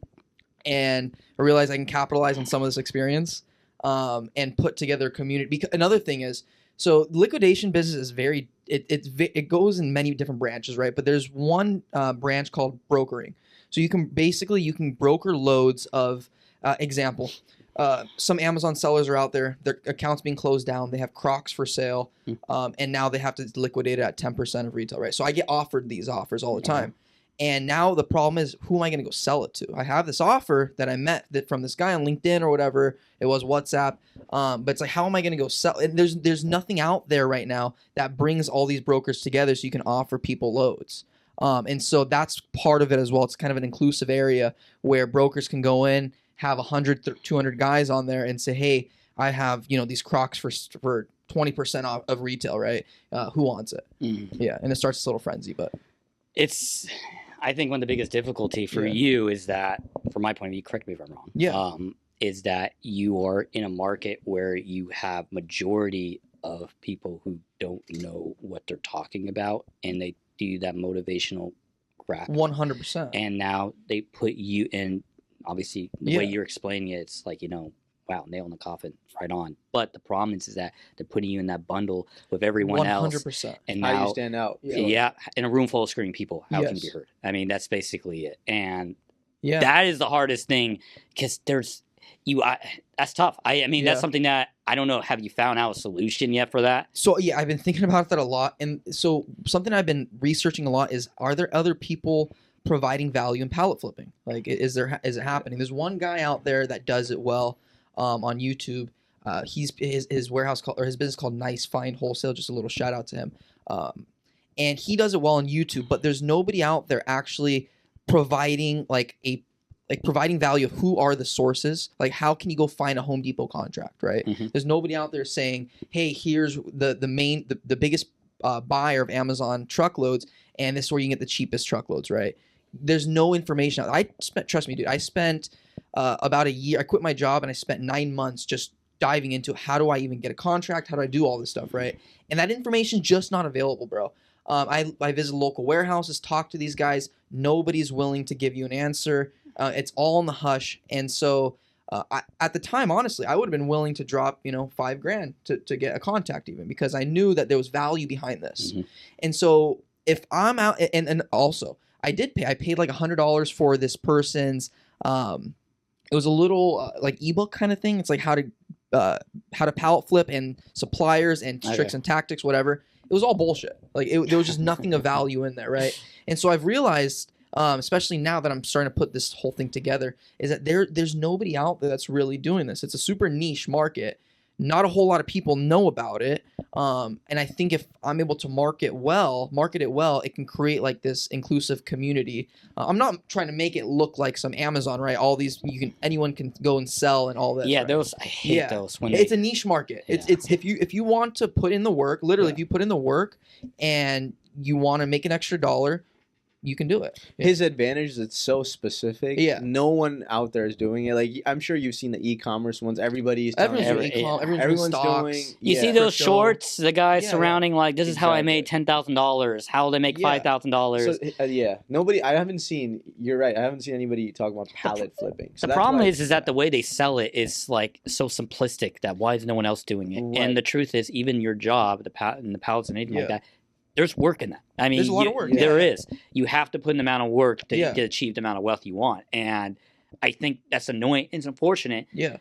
and I realized I can capitalize on some of this experience and put together a community. Because another thing is, so liquidation business is it goes in many different branches, right? But there's one branch called brokering. So you can broker loads of example. Some Amazon sellers are out there, their accounts being closed down. They have Crocs for sale, and now they have to liquidate it at 10% of retail, right? So I get offered these offers all the time. And now the problem is, who am I going to go sell it to? I have this offer that I met from this guy on LinkedIn or whatever. It was WhatsApp. But it's like, how am I going to go sell? And there's nothing out there right now that brings all these brokers together so you can offer people loads. And so that's part of it as well. It's kind of an inclusive area where brokers can go in, have 100, 200 guys on there and say, hey, I have, these Crocs for 20% off of retail, right? Who wants it? Yeah. And it starts this little frenzy, but I think one of the biggest difficulty for you is that, from my point of view, correct me if I'm wrong. Yeah. Is that you are in a market where you have majority of people who don't know what they're talking about, and they do that motivational crap. 100%. And now they put you in, obviously, the way you're explaining it, it's like, wow, nail in the coffin, right on. But the problem is that they're putting you in that bundle with everyone 100%. Else. 100%. And how now, you stand out. Yeah, in a room full of screaming people, how can you be heard? I mean, that's basically it. And yeah, that is the hardest thing, because that's tough. I mean, that's something that, I don't know, have you found out a solution yet for that? So yeah, I've been thinking about that a lot. And so something I've been researching a lot is, are there other people providing value in pallet flipping? Like, is it happening? There's one guy out there that does it well on YouTube. His warehouse his business called Nice Find Wholesale. Just a little shout out to him. And he does it well on YouTube, but there's nobody out there actually providing providing value of who are the sources. Like, how can you go find a Home Depot contract, right? There's nobody out there saying, hey, here's the biggest buyer of Amazon truckloads, and this is where you can get the cheapest truckloads, right? There's no information. Trust me, dude, I spent about a year. I quit my job and I spent 9 months just diving into how do I even get a contract? How do I do all this stuff, right? And that information's just not available, bro. I visit local warehouses, talk to these guys. Nobody's willing to give you an answer. It's all in the hush. And so at the time, honestly, I would have been willing to drop, $5,000 to get a contact even, because I knew that there was value behind this. And so if I'm out, and also I paid like $100 for this person's, it was a little like ebook kind of thing. It's like how to pallet flip and suppliers and tricks and tactics, whatever. It was all bullshit. Like there was just nothing of value in there, right? And so I've realized, especially now that I'm starting to put this whole thing together, is that there's nobody out there that's really doing this. It's a super niche market. Not a whole lot of people know about it. And I think if I'm able to market it well, it can create like this inclusive community. I'm not trying to make it look like some Amazon, right? All these, anyone can go and sell and all that. Yeah, right? I hate those. It's a niche market. Yeah. It's if you want to put in the work, literally, if you put in the work and you want to make an extra dollar, you can do it. Yeah. His advantage is it's so specific. Yeah. No one out there is doing it. Like, I'm sure you've seen the e-commerce ones. Everybody's Everyone's telling doing you. e-com, everyone's Everyone's doing stocks. doing- You Yeah. see those Crypto. shorts, the guys Yeah, surrounding like, this is how I made $10,000. How will I make Yeah. $5,000? So, yeah, nobody. I haven't seen. You're right. I haven't seen anybody talking about pallet flipping. So The that's problem why- is that the way they sell it is like so simplistic that why is no one else doing it? Right. And the truth is, even your job, and the pallets and anything like Yeah. that, there's work in that. I mean, There's a lot of work, There yeah. is. You have to put in the amount of work to Yeah. achieve the amount of wealth you want, and I think that's annoying. It's unfortunate Yeah.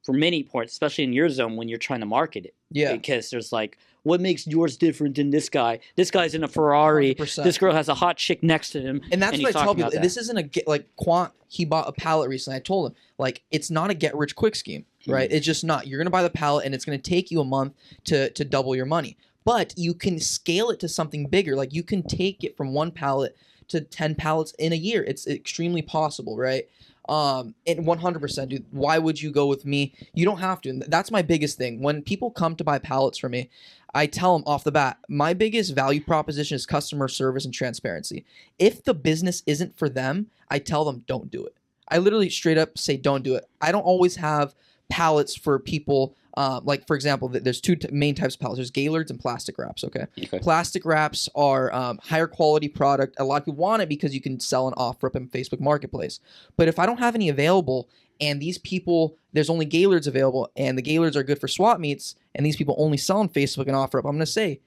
for many parts, especially in your zone when you're trying to market it. Yeah. Because there's like, what makes yours different than this guy? This guy's in a Ferrari. 100%. This girl has a hot chick next to him. And that's and what he's I tell talking people. about that. This isn't a get like Quant. He bought a pallet recently. I told him like it's not a get rich quick scheme, right? It's just not. You're gonna buy the pallet, and it's gonna take you a month to double your money. But you can scale it to something bigger. Like you can take it from 1 pallet to 10 pallets in a year. It's extremely possible, right? And 100%, dude. Why would you go with me? You don't have to. And that's my biggest thing. When people come to buy pallets from me, I tell them off the bat, my biggest value proposition is customer service and transparency. If the business isn't for them, I tell them don't do it. I literally straight up say don't do it. I don't always have pallets for people. Like, for example, there's two main types of pallets. There's Gaylords and plastic wraps, okay? Plastic wraps are higher quality product. A lot of people want it because you can sell an offer up in Facebook Marketplace. But if I don't have any available and these people, there's only Gaylords available and the Gaylords are good for swap meets and these people only sell on Facebook and offer up, I'm going to say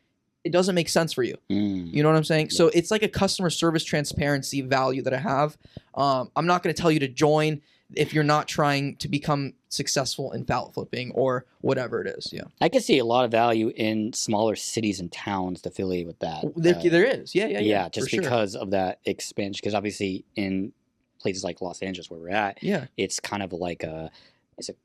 it doesn't make sense for you. You know what I'm saying? So it's like a customer service transparency value that I have. I'm not going to tell you to join if you're not trying to become successful in pallet flipping or whatever it is. Yeah. I can see a lot of value in smaller cities and towns to affiliate with that. There is. Yeah. Just for sure. because of that expansion. Because obviously in places like Los Angeles where we're at, Yeah. it's kind of like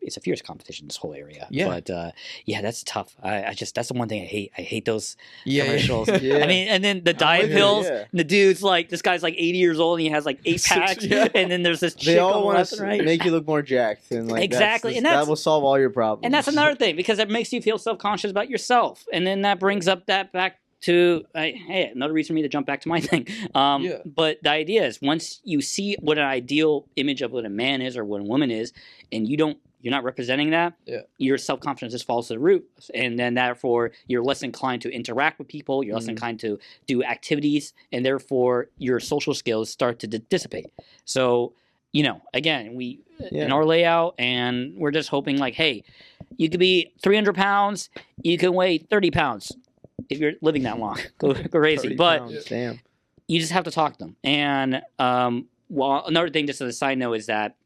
it's a fierce competition, this whole area. Yeah. But yeah, that's tough. I just, that's the one thing I hate. I hate those Yeah. commercials. Yeah. I mean, and then the diet with you, pills, yeah. and the dude's like, this guy's like 80 years old and he has like 8 packs. Yeah. And then there's this They chick all on want left to and right. make you look more jacked, and like Exactly, and that that's- will solve all your problems. And that's another thing, because it makes you feel self-conscious about yourself. And then that brings up that back to, hey, another reason for me to jump back to my thing. Yeah. But the idea is, once you see what an ideal image of what a man is or what a woman is, and you're not representing that, Yeah. your self-confidence just falls to the root. And then therefore, you're less inclined to interact with people, you're less inclined to do activities, and therefore your social skills start to dissipate. So, again, we in our layout, and we're just hoping like, hey, you could be 300 pounds, you can weigh 30 pounds if you're living that long. Go crazy. 30 But pounds, damn. you just have to talk to them. And another thing, just as a side note, is that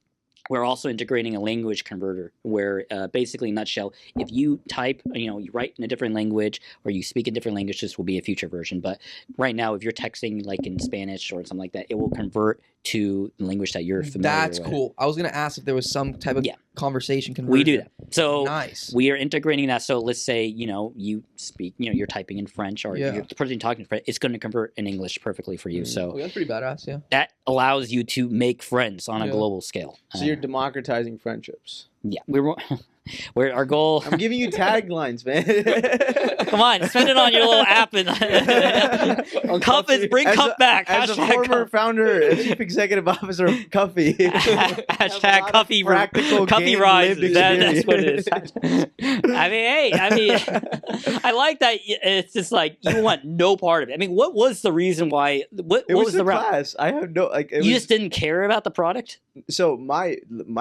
we're also integrating a language converter where basically, in a nutshell, if you type, you write in a different language or you speak a different language, this will be a future version. But right now, if you're texting like in Spanish or something like that, it will convert to the language that you're familiar That's with. cool. I was going to ask if there was some type of conversation conversion. We do that. So Nice. we are integrating that. So let's say, you speak, you're typing in French or Yeah. you're the person talking French, it's going to convert in English perfectly for you. So Oh, that's pretty badass, yeah. that allows you to make friends on a Yeah. global scale. So you're democratizing friendships. Yeah, we're our goal. I'm giving you taglines, man. Come on, spend it on your little app and Cup is bring Cup back. As a Hashtag former Cup. founder and chief executive officer of Cuffy. Hashtag Cuffy practical Cuffy game rises. lived That's what it is. experience. I like that. It's just like you want no part of it. I mean, what was the reason why? What It was was the the route? class. I have no like. It You was, just didn't care about the product. so my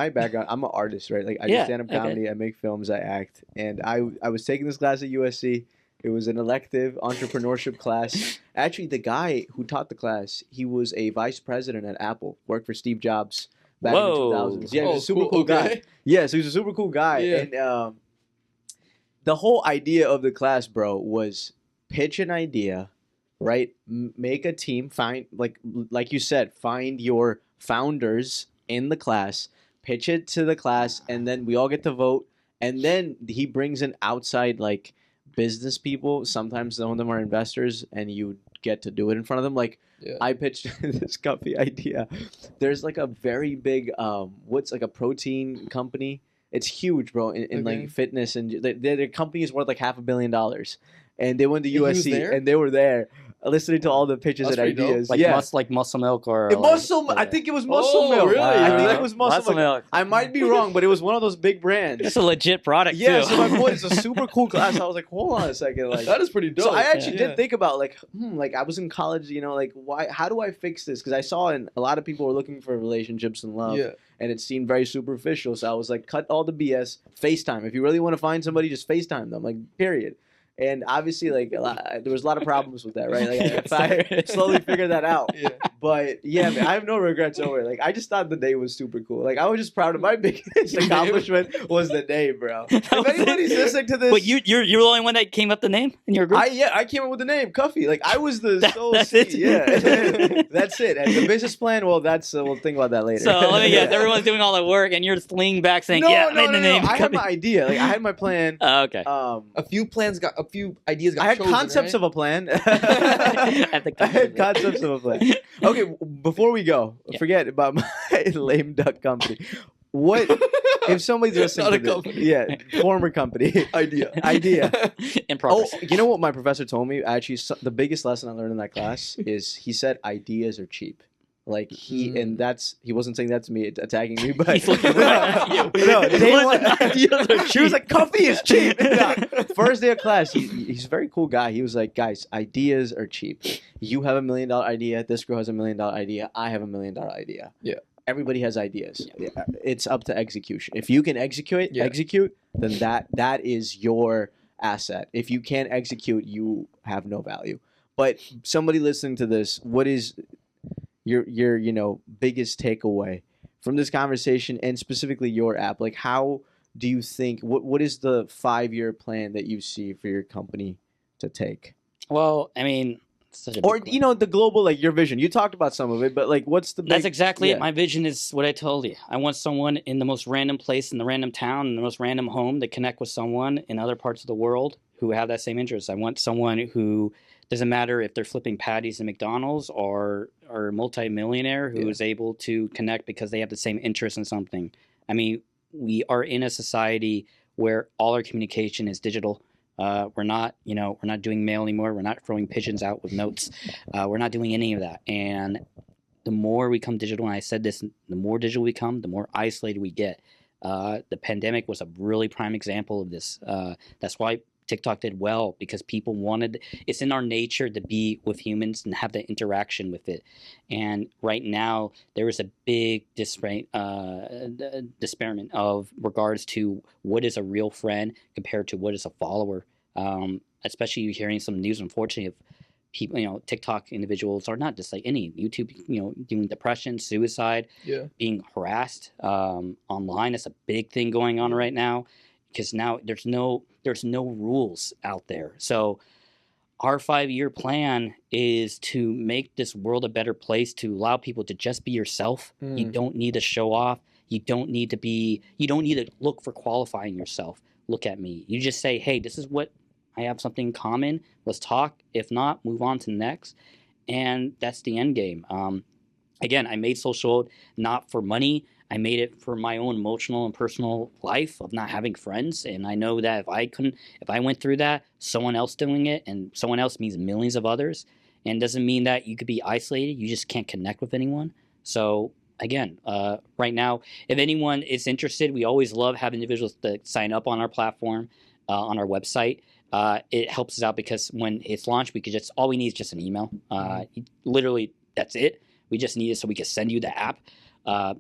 background. I'm an artist, right? Like I Yeah, do stand up okay. comedy. I make films. I act. And I was taking this class at USC. It was an elective entrepreneurship class. Actually, the guy who taught the class, he was a vice president at Apple. Worked for Steve Jobs back Whoa. in the 2000s. Yeah, he Oh, was a super cool, cool guy. okay. Yeah, so he was a super cool guy. Yeah. And the whole idea of the class, bro, was pitch an idea, right? Make a team, find like you said, find your founders in the class, pitch it to the class, and then we all get to vote. And then he brings in outside like business people. Sometimes some of them are investors, and you get to do it in front of them. Like Yeah. I pitched this coffee idea. There's like a very big what's like a protein company. It's huge, bro, in Okay. like fitness, and their company is worth like $500 million. And they went to And he was USC, there? and they were there. listening to all the pitches That's and pretty dope. ideas. Like yeah. like muscle milk or I think it was muscle milk. really? I think Yeah. it was muscle milk. I might be wrong, but it was one of those big brands. It's a legit product Yeah, too. so my point, it's a super cool class. I was like, hold on a second, like That is pretty dope. So I actually Yeah. did think about like I was in college, like how do I fix this? Because I saw a lot of people were looking for relationships and love, Yeah. and it seemed very superficial. So I was like, cut all the BS, FaceTime. If you really want to find somebody, just FaceTime them, like period. And obviously, like there was a lot of problems with that, right? Like I slowly figured that out. Yeah. But yeah, man, I have no regrets over it. Like I just thought the name was super cool. Like I was just proud of my biggest accomplishment was the name, bro. If anybody's listening to this, But you're the only one that came up the name in your group. I came up with the name Cuffy. Like I was the That's C. it? Yeah, that's it. And the business plan, well, that's we'll think about that later. So let me guess, everyone's doing all the work, and you're just leaning back saying, "Yeah, I made the name." I had my idea. Like I had my plan. Okay. A few ideas got I had chosen, concepts right? of a plan. At the I had concepts of a plan. Okay, before we go, Yeah. forget about my lame duck company. What if somebody's listening Not to a this? company. Yeah, former company. idea. in Oh, progress. you know what my professor told me? Actually, the biggest lesson I learned in that class is he said ideas are cheap. Like and he wasn't saying that to me, attacking me, but He's looking right at you. No, day Listen, one, ideas are he was cheap. like, "Coffee is cheap." No, first day of class, he's a very cool guy. He was like, "Guys, ideas are cheap. You have $1 million idea. This girl has $1 million idea. I have $1 million idea. Yeah. Everybody has ideas. Yeah. It's up to execution. If you can execute, then that is your asset. If you can't execute, you have no value. But somebody listening to this, what is your biggest takeaway from this conversation and specifically your app? Like how do you think what is the 5-year plan that you see for your company to take? Well, I mean, such a big Or question. the global, like your vision. You talked about some of it, but like what's the That's big, exactly yeah. it. My vision is what I told you. I want someone in the most random place, in the random town, in the most random home to connect with someone in other parts of the world who have that same interest. I want someone who doesn't matter if they're flipping patties at McDonald's or a multimillionaire who is able to connect because they have the same interest in something. I mean, we are in a society where all our communication is digital. We're not doing mail anymore. We're not throwing pigeons out with notes. We're not doing any of that. And the more we become digital, and I said this, the more digital we become, the more isolated we get. The pandemic was a really prime example of this. That's why TikTok did well, because people wanted, it's in our nature to be with humans and have that interaction with it. And right now there is a big disparity of regards to what is a real friend compared to what is a follower. Especially you're hearing some news, unfortunately, of people, TikTok individuals, are not just like any YouTube, doing depression, suicide, being harassed online. It's a big thing going on right now, because now there's no rules out there. So our 5-year plan is to make this world a better place, to allow people to just be yourself. You don't need to show off. You don't need to look for qualifying yourself. Look at me. You just say, hey, this is what I have something in common. Let's talk. If not, move on to the next. And that's the end game. Again, I made Socialode not for money. I made it for my own emotional and personal life of not having friends. And I know that if I went through that, someone else doing it, and someone else means millions of others. And doesn't mean that you could be isolated. You just can't connect with anyone. So again, right now, if anyone is interested, we always love having individuals that sign up on our platform, on our website. It helps us out because when it's launched, all we need is just an email. Literally, that's it. We just need it so we can send you the app.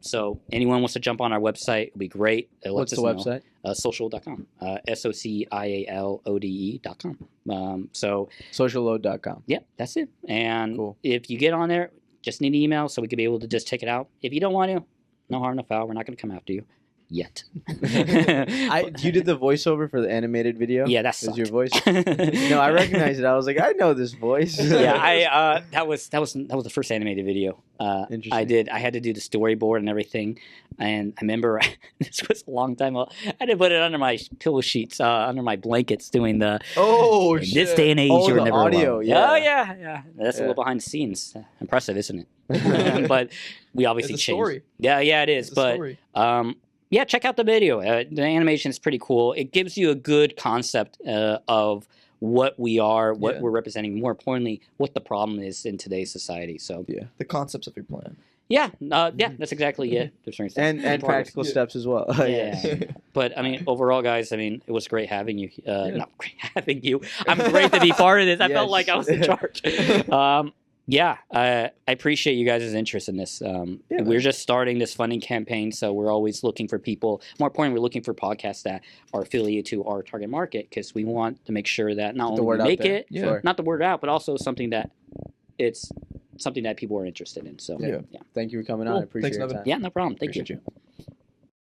So anyone wants to jump on our website, it'll be great. What's the website? Socialode.com. Socialode.com. So Socialode.com. yeah, that's it. And Cool. if you get on there, just need an email so we can be able to just check it out. If you don't want to, no harm, no foul. We're not going to come after you yet. You did the voiceover for the animated video? Yeah, that's your voice. No, I recognized it. I was like, I know this voice. Yeah, that was the first animated video. Interesting. I had to do the storyboard and everything, and I remember this was a long time ago. I had to put it under my pillow sheets, under my blankets, doing the. Oh in shit! this day and age, Oh, you're the never audio, alone. yeah. Oh yeah. That's a little behind the scenes. Impressive, isn't it? But we obviously It's a changed. story. Yeah, it is. It's a story. Yeah, check out the video. The animation is pretty cool. It gives you a good concept of what we are, what Yeah. we're representing. More importantly, what the problem is in today's society. So The concepts of your plan. yeah, that's exactly it. To a certain extent. And Progress. practical steps as well. Yeah. But I mean, overall, guys, I mean, it was great having you. Not great having you. I'm great to be part of this. I felt like I was in charge. I appreciate you guys' interest in this. We're just starting this funding campaign, so we're always looking for people. More importantly, we're looking for podcasts that are affiliated to our target market because we want to make sure that not only we make it, not the word out, but also something that it's something that people are interested in. So Thank you for coming on. I appreciate Thanks, your Nevin. time. yeah, no problem. Thank you. Appreciate you.